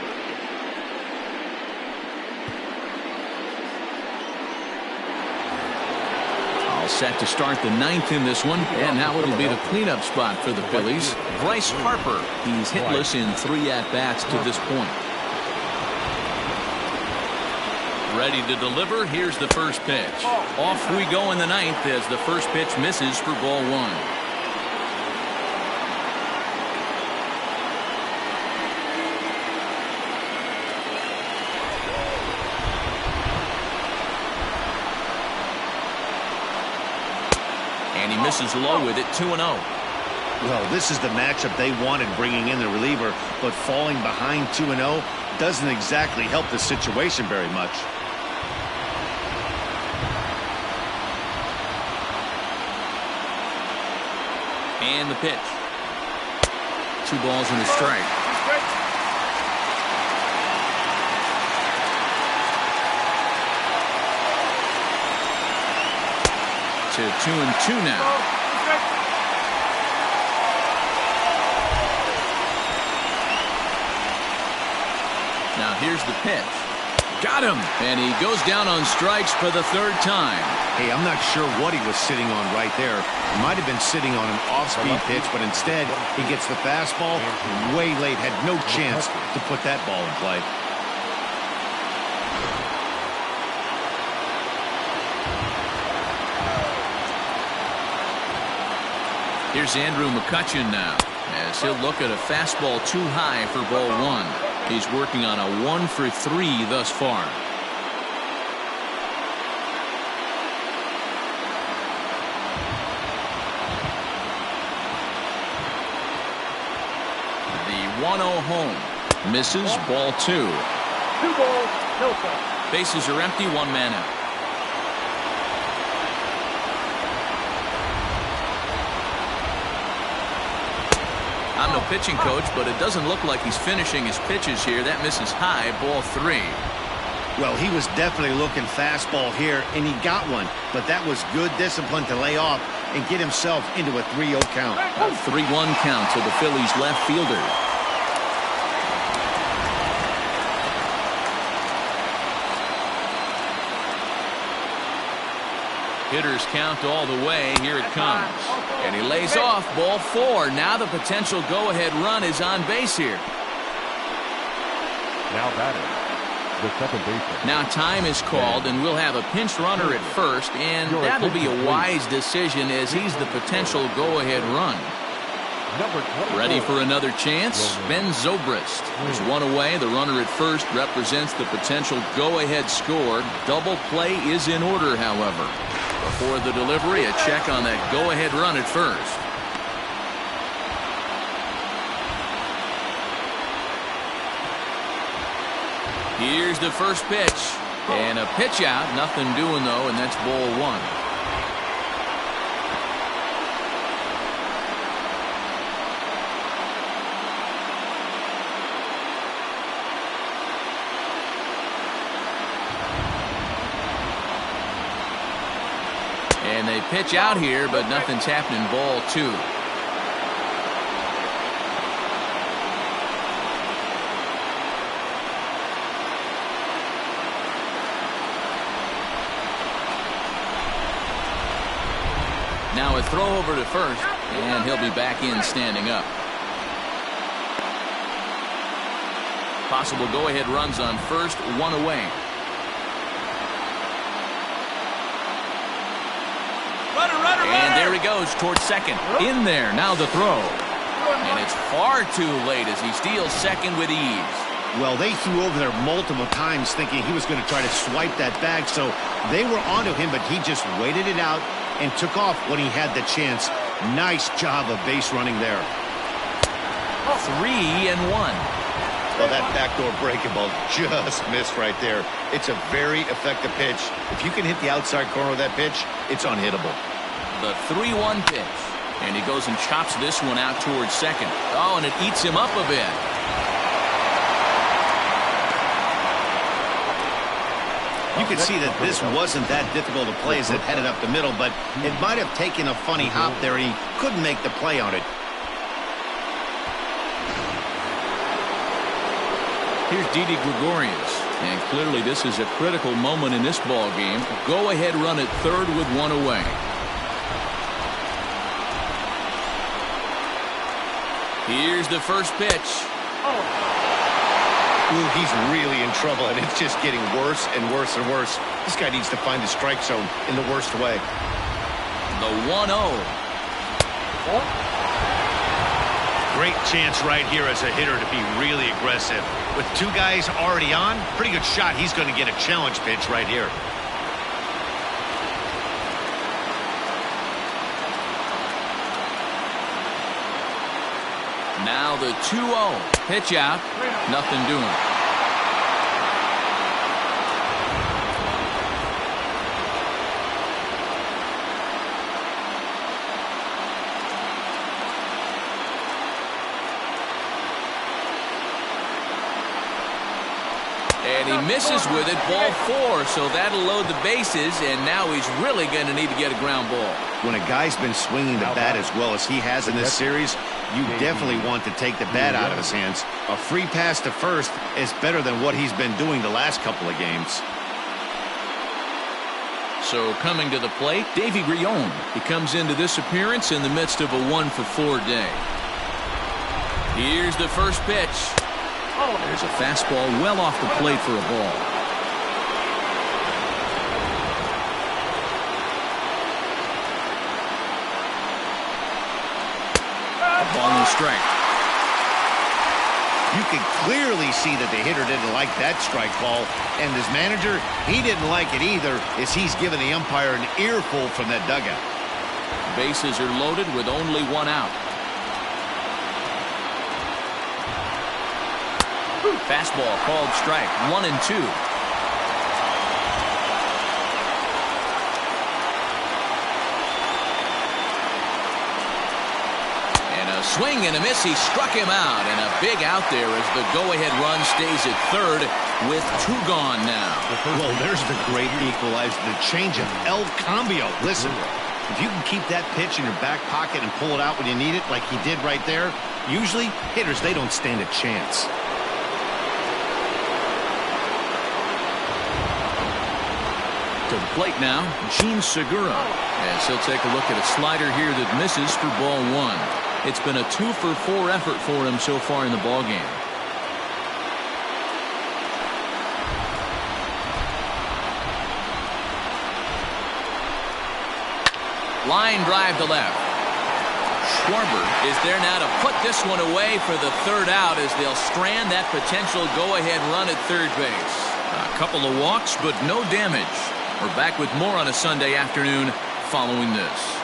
All set to start the 9th in this one, and now it'll be the cleanup spot for the Phillies. Bryce Harper. He's hitless in 3 at-bats to this point. Ready to deliver. Here's the first pitch. Off we go in the 9th as the first pitch misses for ball 1. He misses low with it, 2-0. Well, this is the matchup they wanted, bringing in the reliever, but falling behind 2-0 doesn't exactly help the situation very much. And the pitch. 2 balls and a strike. To 2-2 now. Now here's the pitch. Got him! And he goes down on strikes for the 3rd time. Hey, I'm not sure what he was sitting on right there. He might have been sitting on an off-speed pitch, but instead he gets the fastball way late. Had no chance to put that ball in play. Here's Andrew McCutchen now, as he'll look at a fastball too high for ball 1. He's working on a 1 for 3 thus far. The 1-0 home. Misses, ball 2. 2 balls, no strikes. Bases are empty, 1 man out. I'm no pitching coach, but it doesn't look like he's finishing his pitches here. That misses high, ball 3. Well, he was definitely looking fastball here, and he got one. But that was good discipline to lay off and get himself into a 3-0 count. A 3-1 count to the Phillies left fielder. Hitters count all the way. Here it comes. And he lays off, ball 4. Now the potential go-ahead run is on base here. Now batting, the second baseman. Now time is called, and we'll have a pinch runner at first, and that'll be a wise decision as he's the potential go-ahead run. Ready for another chance? Ben Zobrist. There's 1 away. The runner at first represents the potential go-ahead score. Double play is in order, however. Before the delivery, a check on that go-ahead run at first. Here's the first pitch. And a pitch out. Nothing doing, though, and that's ball 1. And they pitch out here, but nothing's happening. Ball 2. Now a throw over to first, and he'll be back in standing up. Possible go-ahead runs on first, 1 away. And there he goes towards second. In there, now the throw. And it's far too late as he steals second with ease. Well, they threw over there multiple times thinking he was going to try to swipe that bag, so they were onto him, but he just waited it out and took off when he had the chance. Nice job of base running there. 3-1. Well, that backdoor breaking ball just missed right there. It's a very effective pitch. If you can hit the outside corner of that pitch, it's unhittable. The 3-1 pitch. And he goes and chops this one out towards second. Oh, and it eats him up a bit. You could see that this wasn't that difficult to play as it headed up the middle, but it might have taken a funny hop there, and he couldn't make the play on it. Here's Didi Gregorius. And clearly this is a critical moment in this ball game. Go-ahead run at third with 1 away. Here's the first pitch. Ooh, he's really in trouble, and it's just getting worse and worse and worse. This guy needs to find the strike zone in the worst way. The 1-0. Great chance right here as a hitter to be really aggressive. With 2 guys already on, pretty good shot. He's going to get a challenge pitch right here. Now the 2-0. Pitch out. Nothing doing. And he misses with it, ball 4, so that'll load the bases, and now he's really going to need to get a ground ball. When a guy's been swinging the bat as well as he has in this series, you definitely want to take the bat out of his hands. A free pass to first is better than what he's been doing the last couple of games. So coming to the plate, Davy Grion. He comes into this appearance in the midst of a 1-for-4 day. Here's the first pitch. There's a fastball well off the plate for a ball. A ball and strike. You can clearly see that the hitter didn't like that strike ball, and his manager, he didn't like it either, as he's giving the umpire an earful from that dugout. Bases are loaded with only 1 out. Fastball called strike. 1-2. And a swing and a miss. He struck him out, and a big out there as the go-ahead run stays at third with 2 gone now. Well, there's the great equalizer, the changeup, El Cambio. Listen, if you can keep that pitch in your back pocket and pull it out when you need it, like he did right there, usually hitters, they don't stand a chance. To the plate now, Gene Segura, as he'll take a look at a slider here that misses for ball 1. It's been a 2-for-4 effort for him so far in the ballgame. Line drive to left. Schwarber is there now to put this one away for the 3rd out as they'll strand that potential go-ahead run at third base. A couple of walks, but no damage. We're back with more on a Sunday afternoon following this.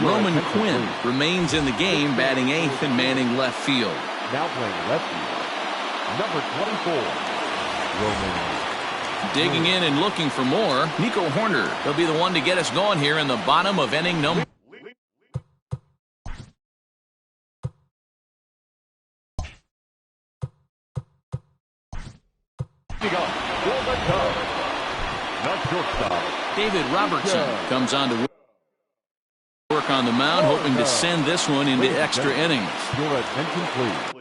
Roman Quinn remains in the game, batting 8th and manning left field. Now playing left field, number 24, Roman. Digging in and looking for more, Nico Horner. He'll be the one to get us going here in the bottom of inning number. David Robertson comes on to work on the mound, hoping to send this one into extra innings. Your attention, please.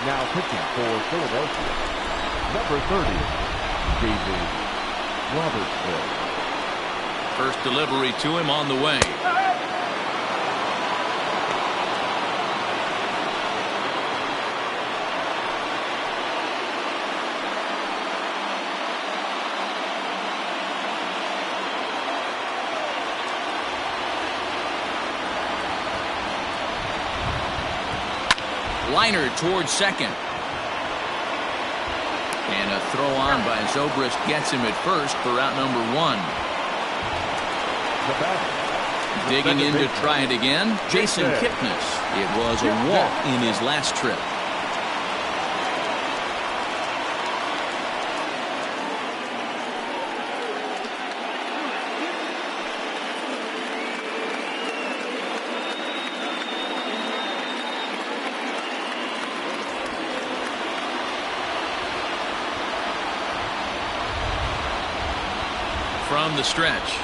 Now pitching for Philadelphia, number 30, David Robertson. First delivery to him on the way. Liner towards second. And a throw on by Zobrist gets him at first for out number 1. Digging in to try it again, Jason Kipnis. It was a walk in his last trip. From the stretch.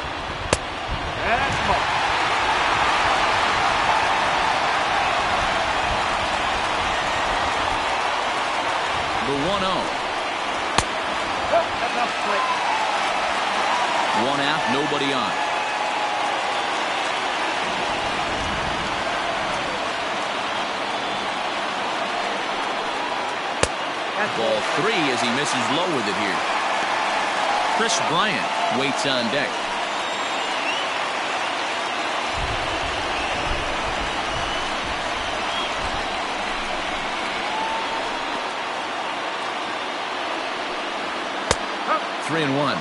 The 1-0. One out, nobody on. Ball 3 as he misses low with it here. Chris Bryant waits on deck. 3-1.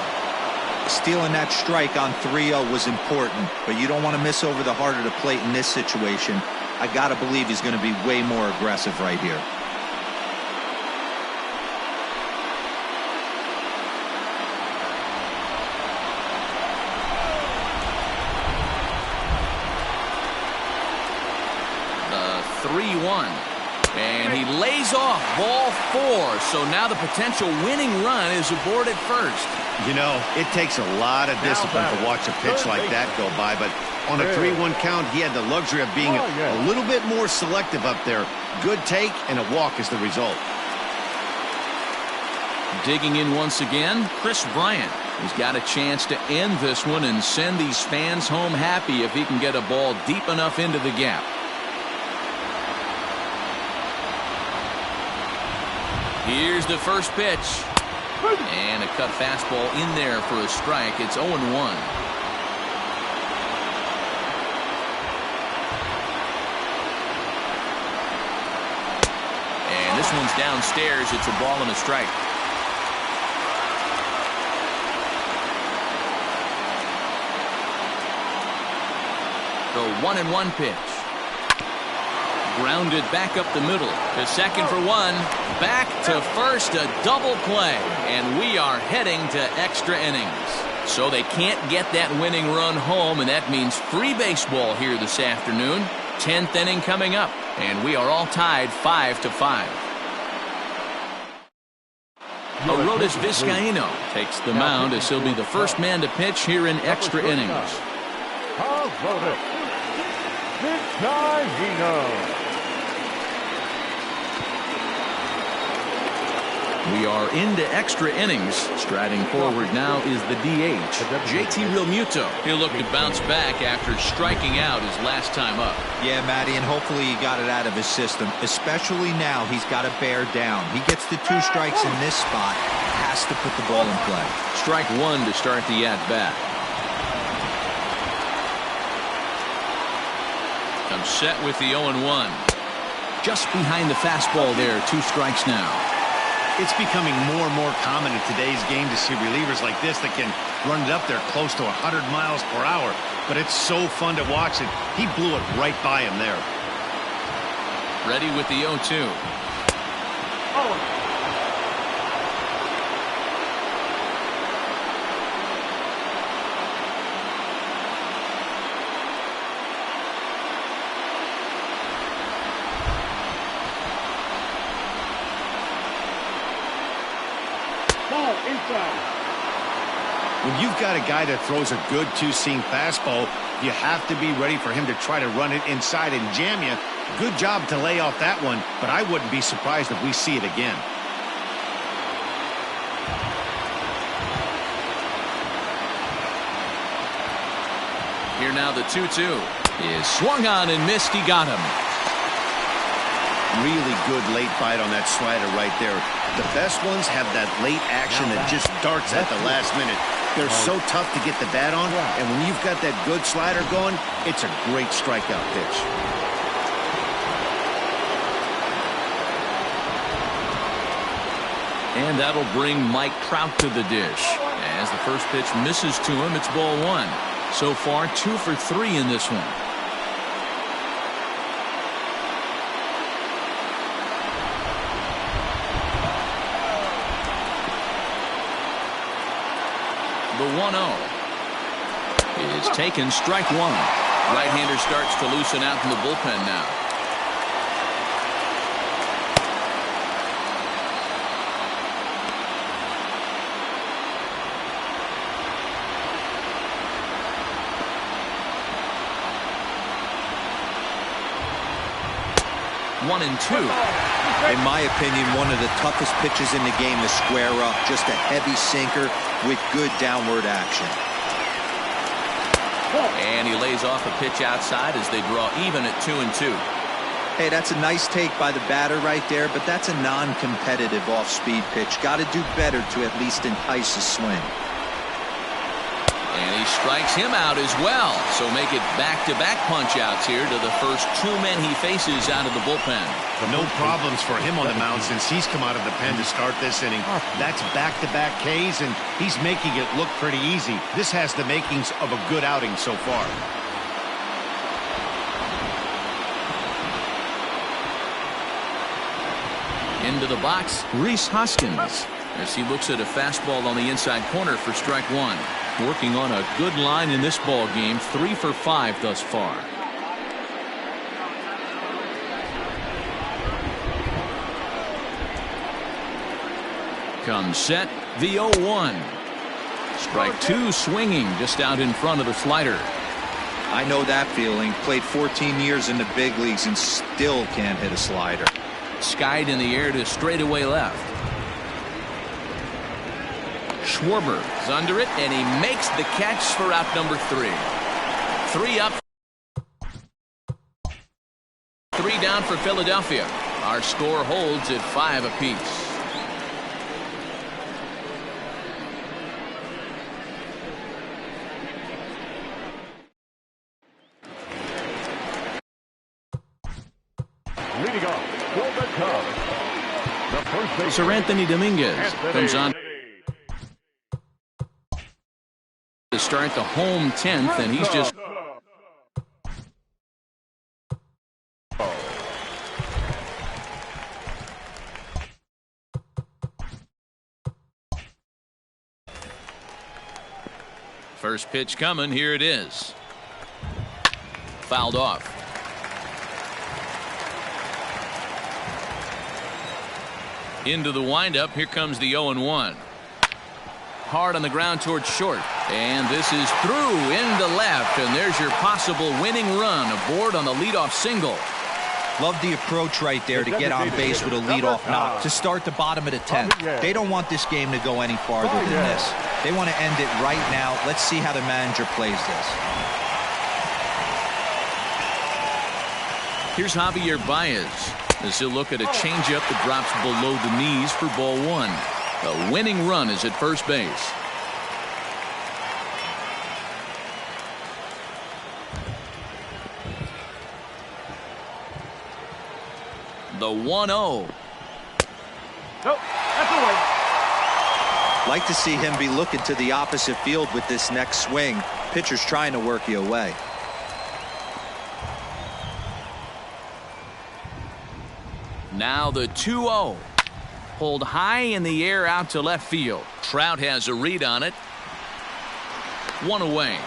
Stealing that strike on 3-0 was important, but you don't want to miss over the heart of the plate in this situation. I got to believe he's going to be way more aggressive right here. The 3-1. And he lays off ball 4. So now the potential winning run is aborted first. You know, it takes a lot of discipline to watch a pitch like that go by, but on a 3-1 count, he had the luxury of being a little bit more selective up there. Good take and a walk is the result. Digging in once again, Chris Bryant. He's got a chance to end this one and send these fans home happy if he can get a ball deep enough into the gap. Here's the first pitch. And a cut fastball in there for a strike. It's 0-1. And this one's downstairs. It's a ball and a strike. The 1-1 pitch. Grounded back up the middle. To second for 1. Back to first. A double play. And we are heading to extra innings. So they can't get that winning run home, and that means free baseball here this afternoon. 10th inning coming up, and we are all tied 5-5. Arodys Vizcaíno takes the mound as he'll be the first man to pitch here in extra innings. Arodys Vizcaíno. We are into extra innings. Striding forward now is the DH, JT Realmuto. He'll look to bounce back after striking out his last time up. Yeah, Matty, and hopefully he got it out of his system. Especially now, he's got to bear down. He gets the 2 strikes in this spot, has to put the ball in play. Strike 1 to start the at-bat. Comes set with the 0-1. Just behind the fastball there. 2 strikes now. It's becoming more and more common in today's game to see relievers like this that can run it up there close to 100 miles per hour. But it's so fun to watch it. He blew it right by him there. Ready with the 0-2. When you've got a guy that throws a good 2-seam fastball, you have to be ready for him to try to run it inside and jam you. Good job to lay off that one, but I wouldn't be surprised if we see it again. Here now the 2-2 is swung on and missed. He got him. Really good late bite on that slider right there. The best ones have that late action that just darts at the last minute. They're so tough to get the bat on, and when you've got that good slider going, it's a great strikeout pitch. And that'll bring Mike Trout to the dish. As the first pitch misses to him, it's ball 1. So far, 2 for 3 in this one. The 1-0 is taken, strike 1. Right-hander starts to loosen out in the bullpen now. One and 2. In my opinion, one of the toughest pitches in the game to square up. Just a heavy sinker with good downward action. And he lays off a pitch outside as they draw even at 2-2. Hey, that's a nice take by the batter right there, but that's a non-competitive off-speed pitch. Got to do better to at least entice a swing. And he strikes him out as well. So make it back-to-back punch-outs here to the first two men he faces out of the bullpen. No problems for him on the mound since he's come out of the pen to start this inning. That's back-to-back Ks, and he's making it look pretty easy. This has the makings of a good outing so far. Into the box, Rhys Hoskins, as he looks at a fastball on the inside corner for strike one. Working on a good line in this ball game, 3 for 5 thus far. Comes set, the 0-1. Strike two, swinging just out in front of the slider. I know that feeling. Played 14 years in the big leagues and still can't hit a slider. Skied in the air to straightaway left. Schwarber is under it, and he makes the catch for out number 3. 3 up, 3 down for Philadelphia. Our score holds at 5 apiece. Leading off for the Cubs, the first baseman, Sir Anthony Dominguez comes on to start the home 10th, and he's just first pitch coming. Here it is. Fouled off. Into the windup. Here comes the 0-1. Hard on the ground towards short. And this is through into left. And there's your possible winning run aboard on the leadoff single. Love the approach right there to get on base with a leadoff knock to start the bottom of the 10th. They don't want this game to go any farther than this. They want to end it right now. Let's see how the manager plays this. Here's Javier Baez as he'll look at a changeup that drops below the knees for ball 1. A winning run is at first base. The 1-0. Nope, that's away. Like to see him be looking to the opposite field with this next swing. Pitcher's trying to work you away. Now the 2-0. Pulled high in the air out to left field. Trout has a read on it. 1 away.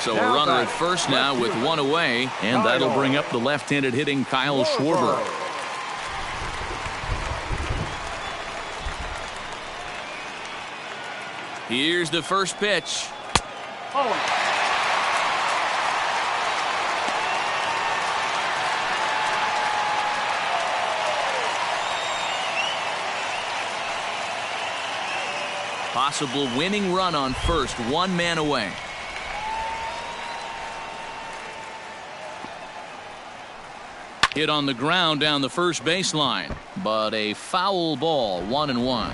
So a runner at first now with 1 away, and that'll bring up the left-handed hitting Kyle Schwarber. Here's the first pitch. Possible winning run on first, 1 man away. Hit on the ground down the first baseline, but a foul ball, 1-1.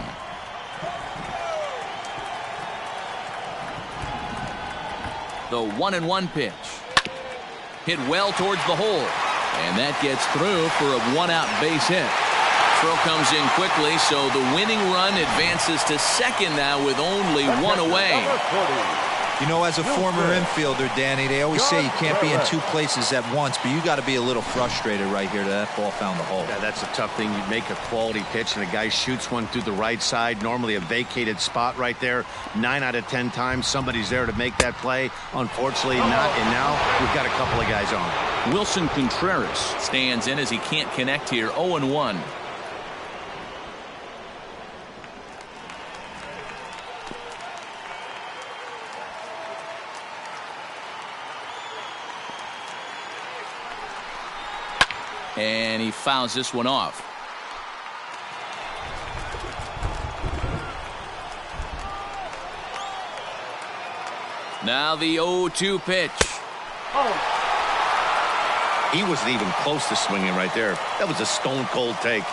The 1-1 pitch. Hit well towards the hole, and that gets through for a 1-out base hit. Throw comes in quickly, so the winning run advances to second now with only 1 away. You know, as a former infielder, Danny, they always say you can't be in 2 places at once, but you got to be a little frustrated right here that ball found the hole. Yeah, that's a tough thing. You make a quality pitch and a guy shoots one through the right side, normally a vacated spot right there. 9 out of 10 times somebody's there to make that play. Unfortunately not, and now we've got a couple of guys on. Wilson Contreras stands in as he can't connect here. 0-1. And he fouls this one off. Now the 0-2 pitch. He wasn't even close to swinging right there. That was a stone cold take.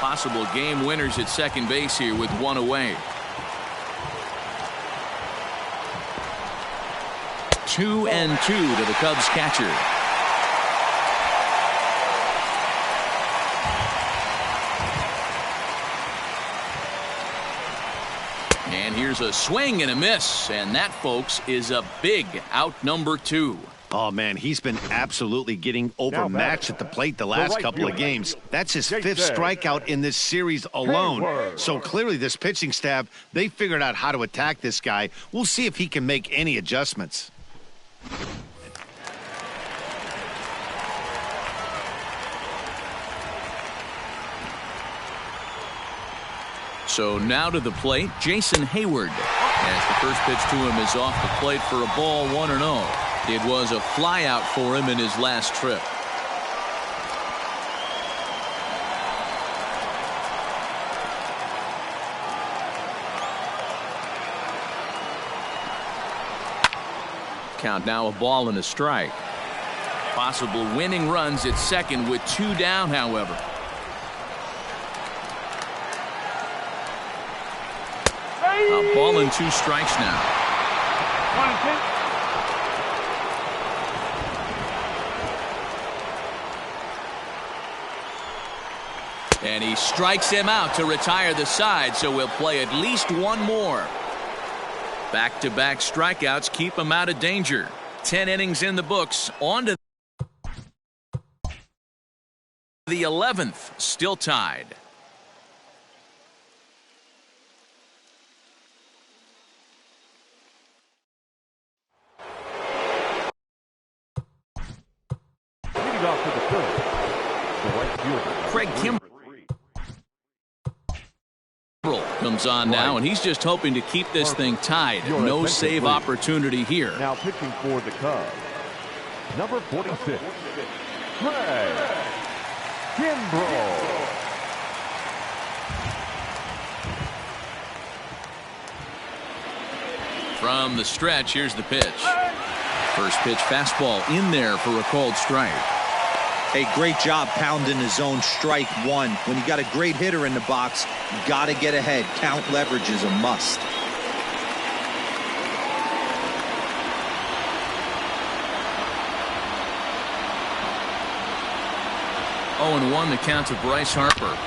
Possible game winners at second base here with one away. 2-2 to the Cubs catcher. And here's a swing and a miss, and that, folks, is a big out number 2. Oh, man, he's been absolutely getting overmatched at the plate the last couple of games. That's his 5th strikeout in this series alone. So clearly this pitching staff, they figured out how to attack this guy. We'll see if he can make any adjustments. So now to the plate, Jason Hayward. As the first pitch to him is off the plate for a ball, 1-0. It was a flyout for him in his last trip. Count now a ball and a strike. Possible winning runs at second with 2 down, however. A ball and 2 strikes now. 1-2. And he strikes him out to retire the side, so we'll play at least one more. Back-to-back strikeouts keep him out of danger. 10 innings in the books. On to the 11th, still tied. Off to the first. The right fielder. Craig Kimbrell comes on now, and he's just hoping to keep this thing tied. No save opportunity here. Now pitching for the Cubs, number 46, Craig Kimbrell. From the stretch, here's the pitch. First pitch fastball in there for a called strike. Hey, great job pounding the zone. Strike 1. When you got a great hitter in the box, you got to get ahead. Count leverage is a must. 0-1 the count to Bryce Harper.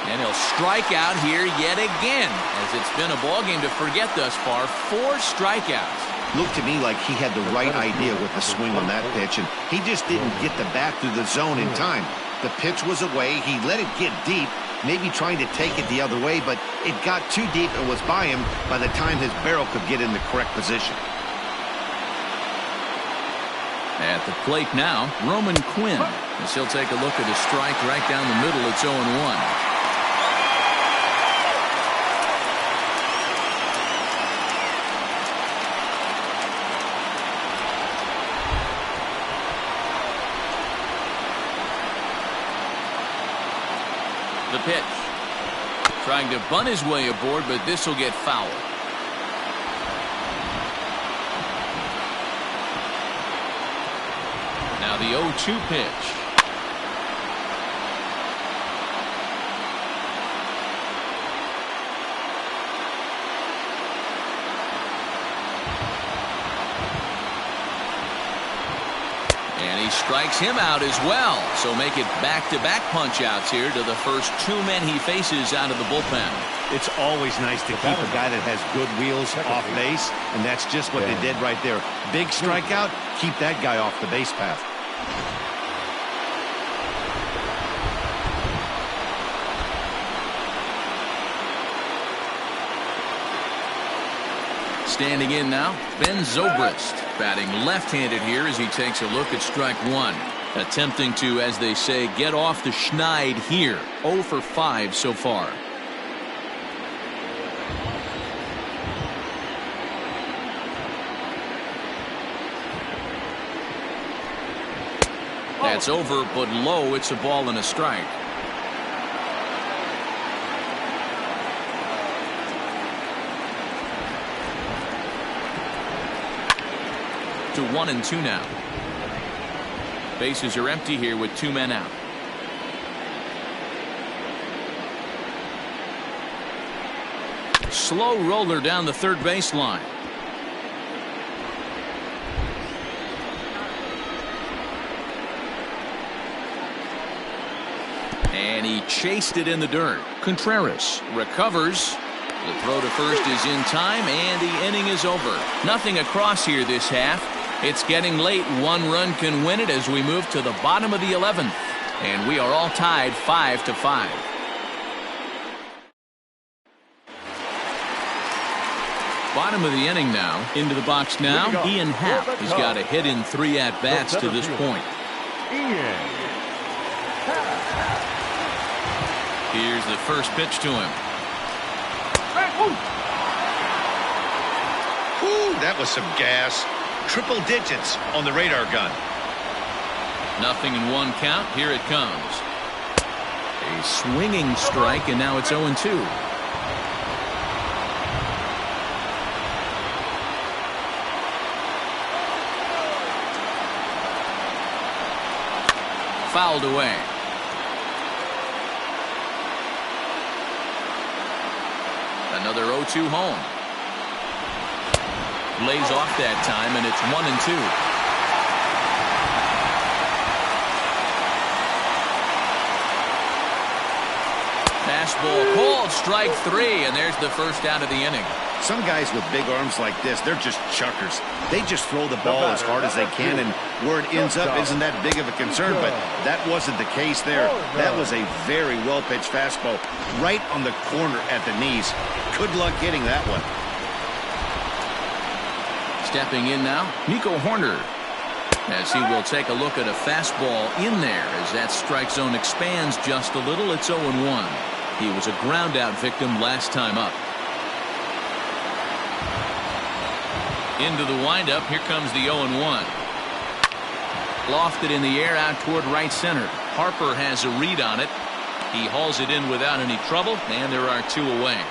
And he'll strike out here yet again, as it's been a ball game to forget thus far. 4 strikeouts. Looked to me like he had the right idea with the swing on that pitch, and he just didn't get the bat through the zone in time. The pitch was away. He let it get deep, maybe trying to take it the other way, but it got too deep and was by him by the time his barrel could get in the correct position. At the plate now, Roman Quinn, as he'll take a look at a strike right down the middle. It's 0-1. The pitch. Trying to bunt his way aboard, but this will get foul. Now the 0-2 pitch. And he strikes him out as well. So make it back-to-back punch-outs here to the first 2 men he faces out of the bullpen. It's always nice to keep a guy that has good wheels off base, and that's just what they did right there. Big strikeout, keep that guy off the base path. Standing in now, Ben Zobrist, batting left-handed here as he takes a look at strike 1. Attempting to, as they say, get off the schneid here. 0 for 5 so far. That's over, but low. It's a ball and a strike. To 1-2 now. Bases are empty here with 2 men out. Slow roller down the third baseline. And he chased it in the dirt. Contreras recovers. The throw to first is in time, and the inning is over. Nothing across here this half. It's getting late. 1 run can win it as we move to the bottom of the 11th. And we are all tied 5-5. Bottom of the inning now. Into the box now. Ian Happ has got a hit in 3 at-bats to this point. Here's the first pitch to him. Ooh, that was some gas. Triple digits on the radar gun. Nothing in 1 count. Here it comes. A swinging strike, and now it's 0-2. Fouled away. Another 0-2 home. Lays off that time, and it's 1-2. Fastball called, strike 3, and there's the first out of the inning. Some guys with big arms like this, they're just chuckers. They just throw the ball as hard as they can, and where it ends up isn't that big of a concern, but that wasn't the case there. That was a very well-pitched fastball right on the corner at the knees. Good luck hitting that one. Stepping in now, Nico Horner, as he will take a look at a fastball in there as that strike zone expands just a little. It's 0-1. He was a ground-out victim last time up. Into the windup. Here comes the 0-1. Lofted in the air out toward right center. Harper has a read on it. He hauls it in without any trouble, and there are 2 away.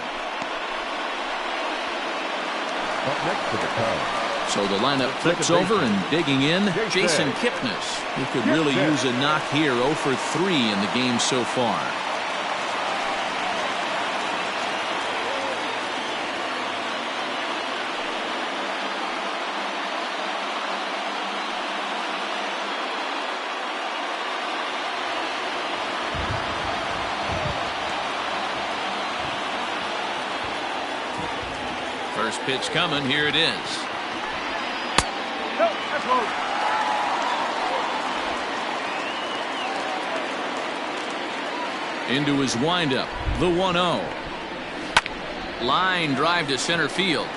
Up next to the Cubs. So the lineup flips over, and digging in, Jason Kipnis. He could really use a knock here. 0 for 3 in the game so far. First pitch coming. Here it is. Into his windup, the 1-0. Line drive to center field.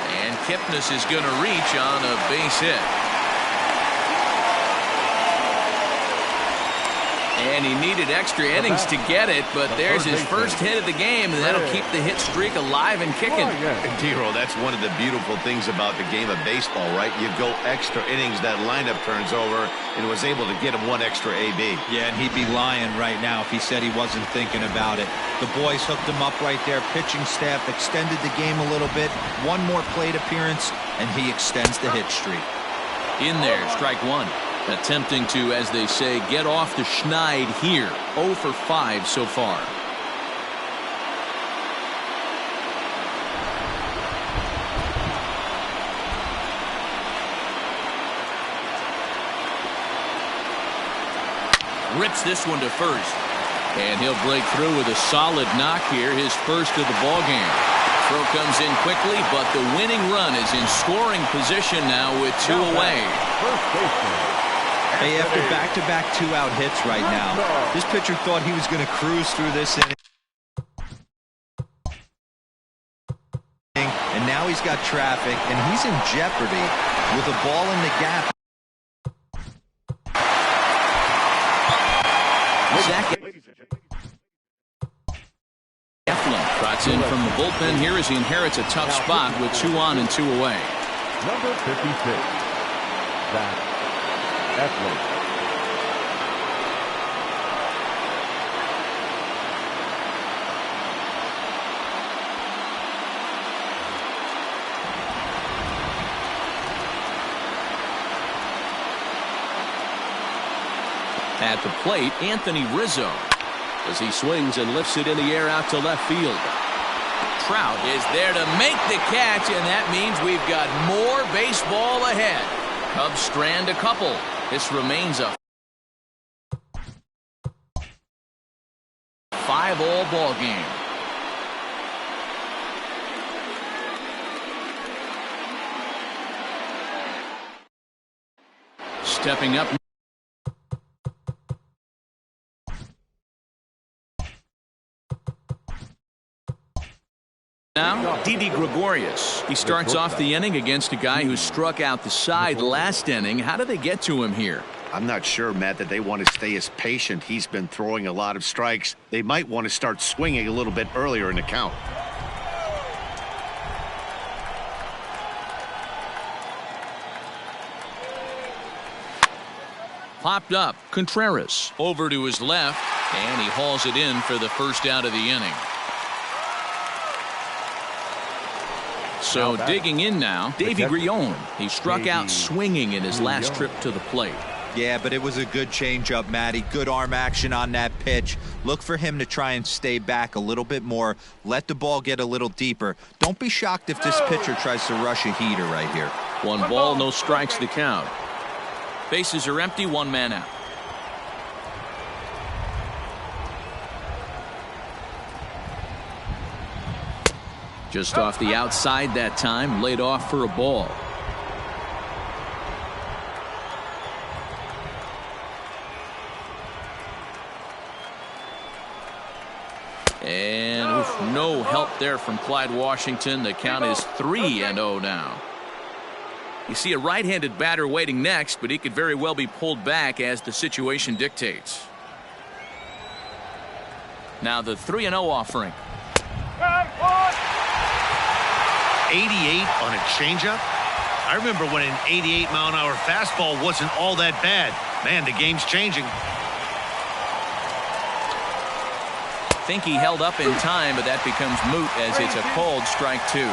And Kipnis is going to reach on a base hit. And he needed extra innings to get it, but there's his first hit of the game, and that'll keep the hit streak alive and kicking. Dero, that's one of the beautiful things about the game of baseball, right? You go extra innings, that lineup turns over, and was able to get him 1 extra AB. Yeah, and he'd be lying right now if he said he wasn't thinking about it. The boys hooked him up right there. Pitching staff extended the game a little bit. 1 more plate appearance, and he extends the hit streak. In there, strike 1. Attempting to, as they say, get off the schneid here. 0 for 5 so far. Rips this one to first. And he'll break through with a solid knock here, his first of the ball game. Throw comes in quickly, but the winning run is in scoring position now with 2 away. First baseman. Hey, after back-to-back 2-out hits right now, this pitcher thought he was going to cruise through this inning. And now he's got traffic, and he's in jeopardy with a ball in the gap. Eflin trots in from the bullpen here as he inherits a tough spot with 2 on and 2 away. Number 56. That athlete. At the plate, Anthony Rizzo, as he swings and lifts it in the air out to left field. Trout is there to make the catch, and that means we've got more baseball ahead. Cubs strand a couple. This remains a 5-all ball game. Stepping up now, Didi Gregorius. He starts off the inning against a guy who struck out the side last inning. How do they get to him here? I'm not sure, Matt, that they want to stay as patient. He's been throwing a lot of strikes. They might want to start swinging a little bit earlier in the count. Popped up. Contreras over to his left, and he hauls it in for the first out of the inning. So digging in now, Davy Grion. He struck out swinging in his last trip to the plate. Yeah, but it was a good changeup, Matty. Good arm action on that pitch. Look for him to try and stay back a little bit more. Let the ball get a little deeper. Don't be shocked if this pitcher tries to rush a heater right here. 1 ball, no strikes to count. Bases are empty, 1 man out. Just off the outside that time, laid off for a ball. And no help there from Clyde Washington. The count is 3-0 now. You see a right-handed batter waiting next, but he could very well be pulled back as the situation dictates. Now the 3-0 offering. 88 on a changeup? I remember when an 88-mile-an-hour fastball wasn't all that bad. Man, the game's changing. I think he held up in time, but that becomes moot as it's a called strike 2.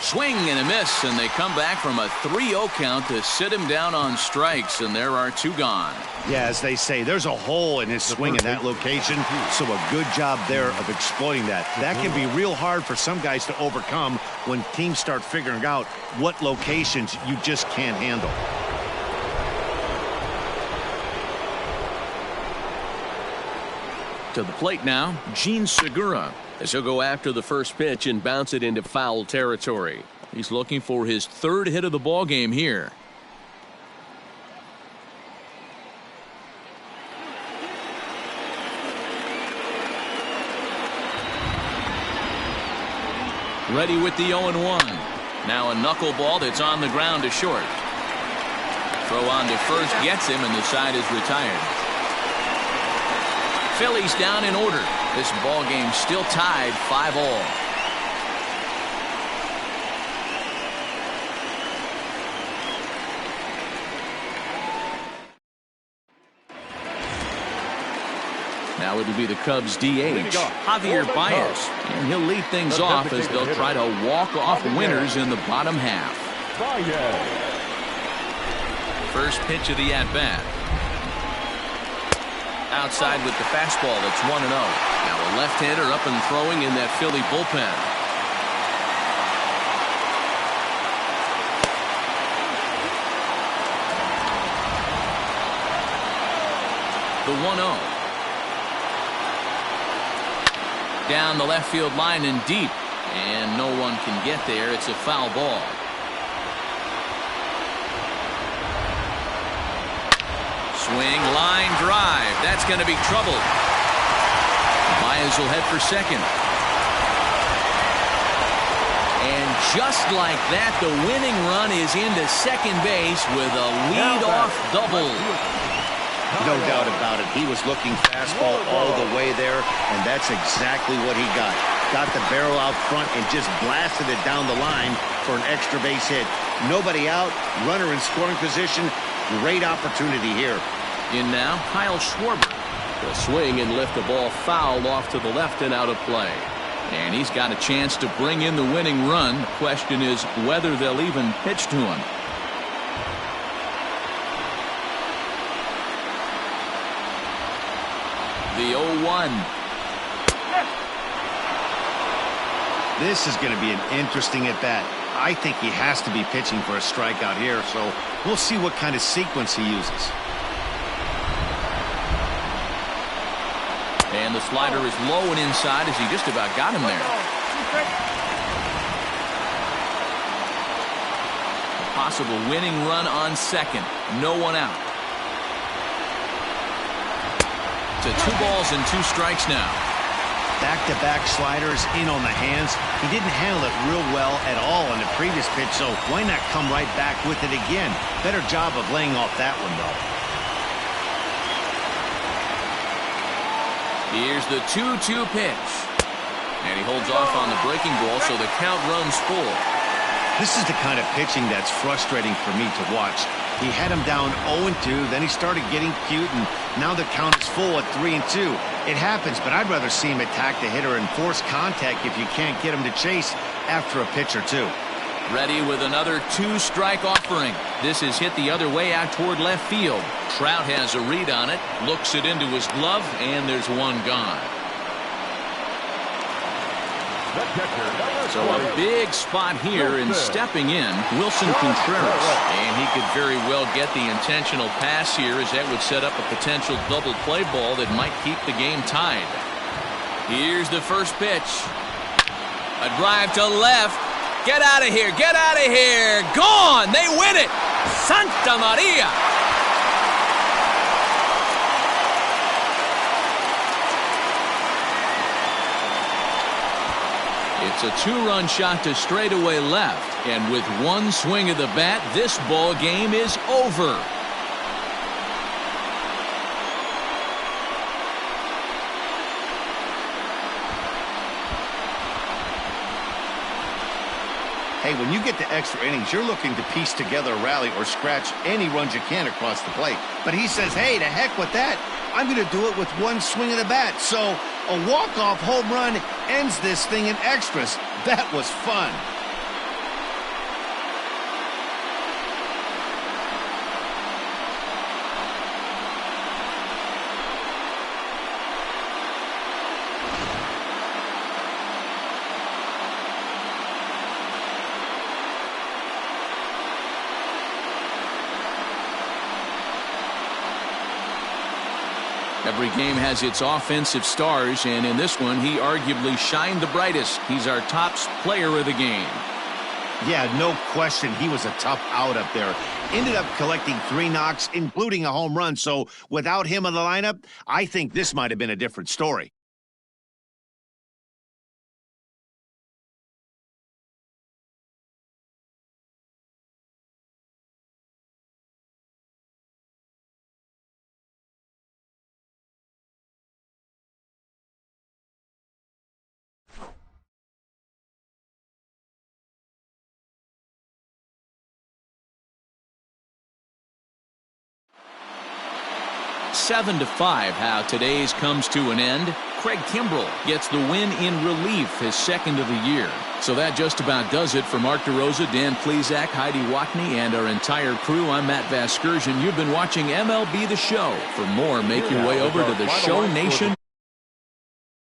Swing and a miss, and they come back from a 3-0 count to sit him down on strikes, and there are 2 gone. Yeah, as they say, there's a hole in his swing in that location, so a good job there of exploiting that. That can be real hard for some guys to overcome when teams start figuring out what locations you just can't handle. To the plate now, Gene Segura, as he'll go after the first pitch and bounce it into foul territory. He's looking for his 3rd hit of the ball game here. Ready with the 0-1. Now a knuckleball that's on the ground to short. Throw on to first gets him, and the side is retired. Phillies down in order. This ball game still tied 5-all. Now it'll be the Cubs DH, Javier Baez, and he'll lead things off as they'll try to walk off winners in the bottom half. First pitch of the at-bat. Outside with the fastball, that's 1-0. Now a left-hander up and throwing in that Philly bullpen. The 1-0. Down the left field line and deep, and no one can get there. It's a foul ball. Swing, line drive. That's going to be trouble. Baez will head for second. And just like that, the winning run is into second base with a leadoff double. no doubt about it. He was looking fastball all the way there, and that's exactly what he got. Got the barrel out front and just blasted it down the line for an extra base hit. Nobody out, runner in scoring position. Great opportunity here. In now, Kyle Schwarber. The swing and lift the ball foul off to the left and out of play. And he's got a chance to bring in the winning run. The question is whether they'll even pitch to him. The 0-1. This is going to be an interesting at-bat. I think he has to be pitching for a strikeout here, so we'll see what kind of sequence he uses. And the slider is low and inside as he just about got him there. A possible winning run on second. No one out. To 2 balls and 2 strikes now. Back-to-back sliders in on the hands. He didn't handle it real well at all on the previous pitch, so why not come right back with it again? Better job of laying off that one, though. Here's the 2-2 pitch. And he holds off on the breaking ball, so the count runs full. This is the kind of pitching that's frustrating for me to watch. He had him down 0-2, then he started getting cute, and now the count is full at 3-2. It happens, but I'd rather see him attack the hitter and force contact if you can't get him to chase after a pitch or two. Ready with another 2-strike offering. This is hit the other way out toward left field. Trout has a read on it, looks it into his glove, and there's one gone. So a big spot here, and stepping in, Wilson Contreras. And he could very well get the intentional pass here, as that would set up a potential double play ball that might keep the game tied. Here's the first pitch. A drive to left. Get out of here. Get out of here. Gone. They win it. Santa Maria. It's a 2-run shot to straightaway left, and with one swing of the bat, this ball game is over. Hey, when you get to extra innings, you're looking to piece together a rally or scratch any runs you can across the plate. But he says, hey, to heck with that. I'm going to do it with one swing of the bat. So a walk-off home run ends this thing in extras. That was fun. Every game has its offensive stars, and in this one, he arguably shined the brightest. He's our top player of the game. Yeah, no question. He was a tough out up there. Ended up collecting 3 knocks, including a home run. So without him in the lineup, I think this might have been a different story. Seven to 5, how today's comes to an end. Craig Kimbrell gets the win in relief, his second of the year. So that just about does it for Mark DeRosa, Dan Plesac, Heidi Watney, and our entire crew. I'm Matt Vasgersian. You've been watching MLB The Show. For more, make your way over to the Show Nation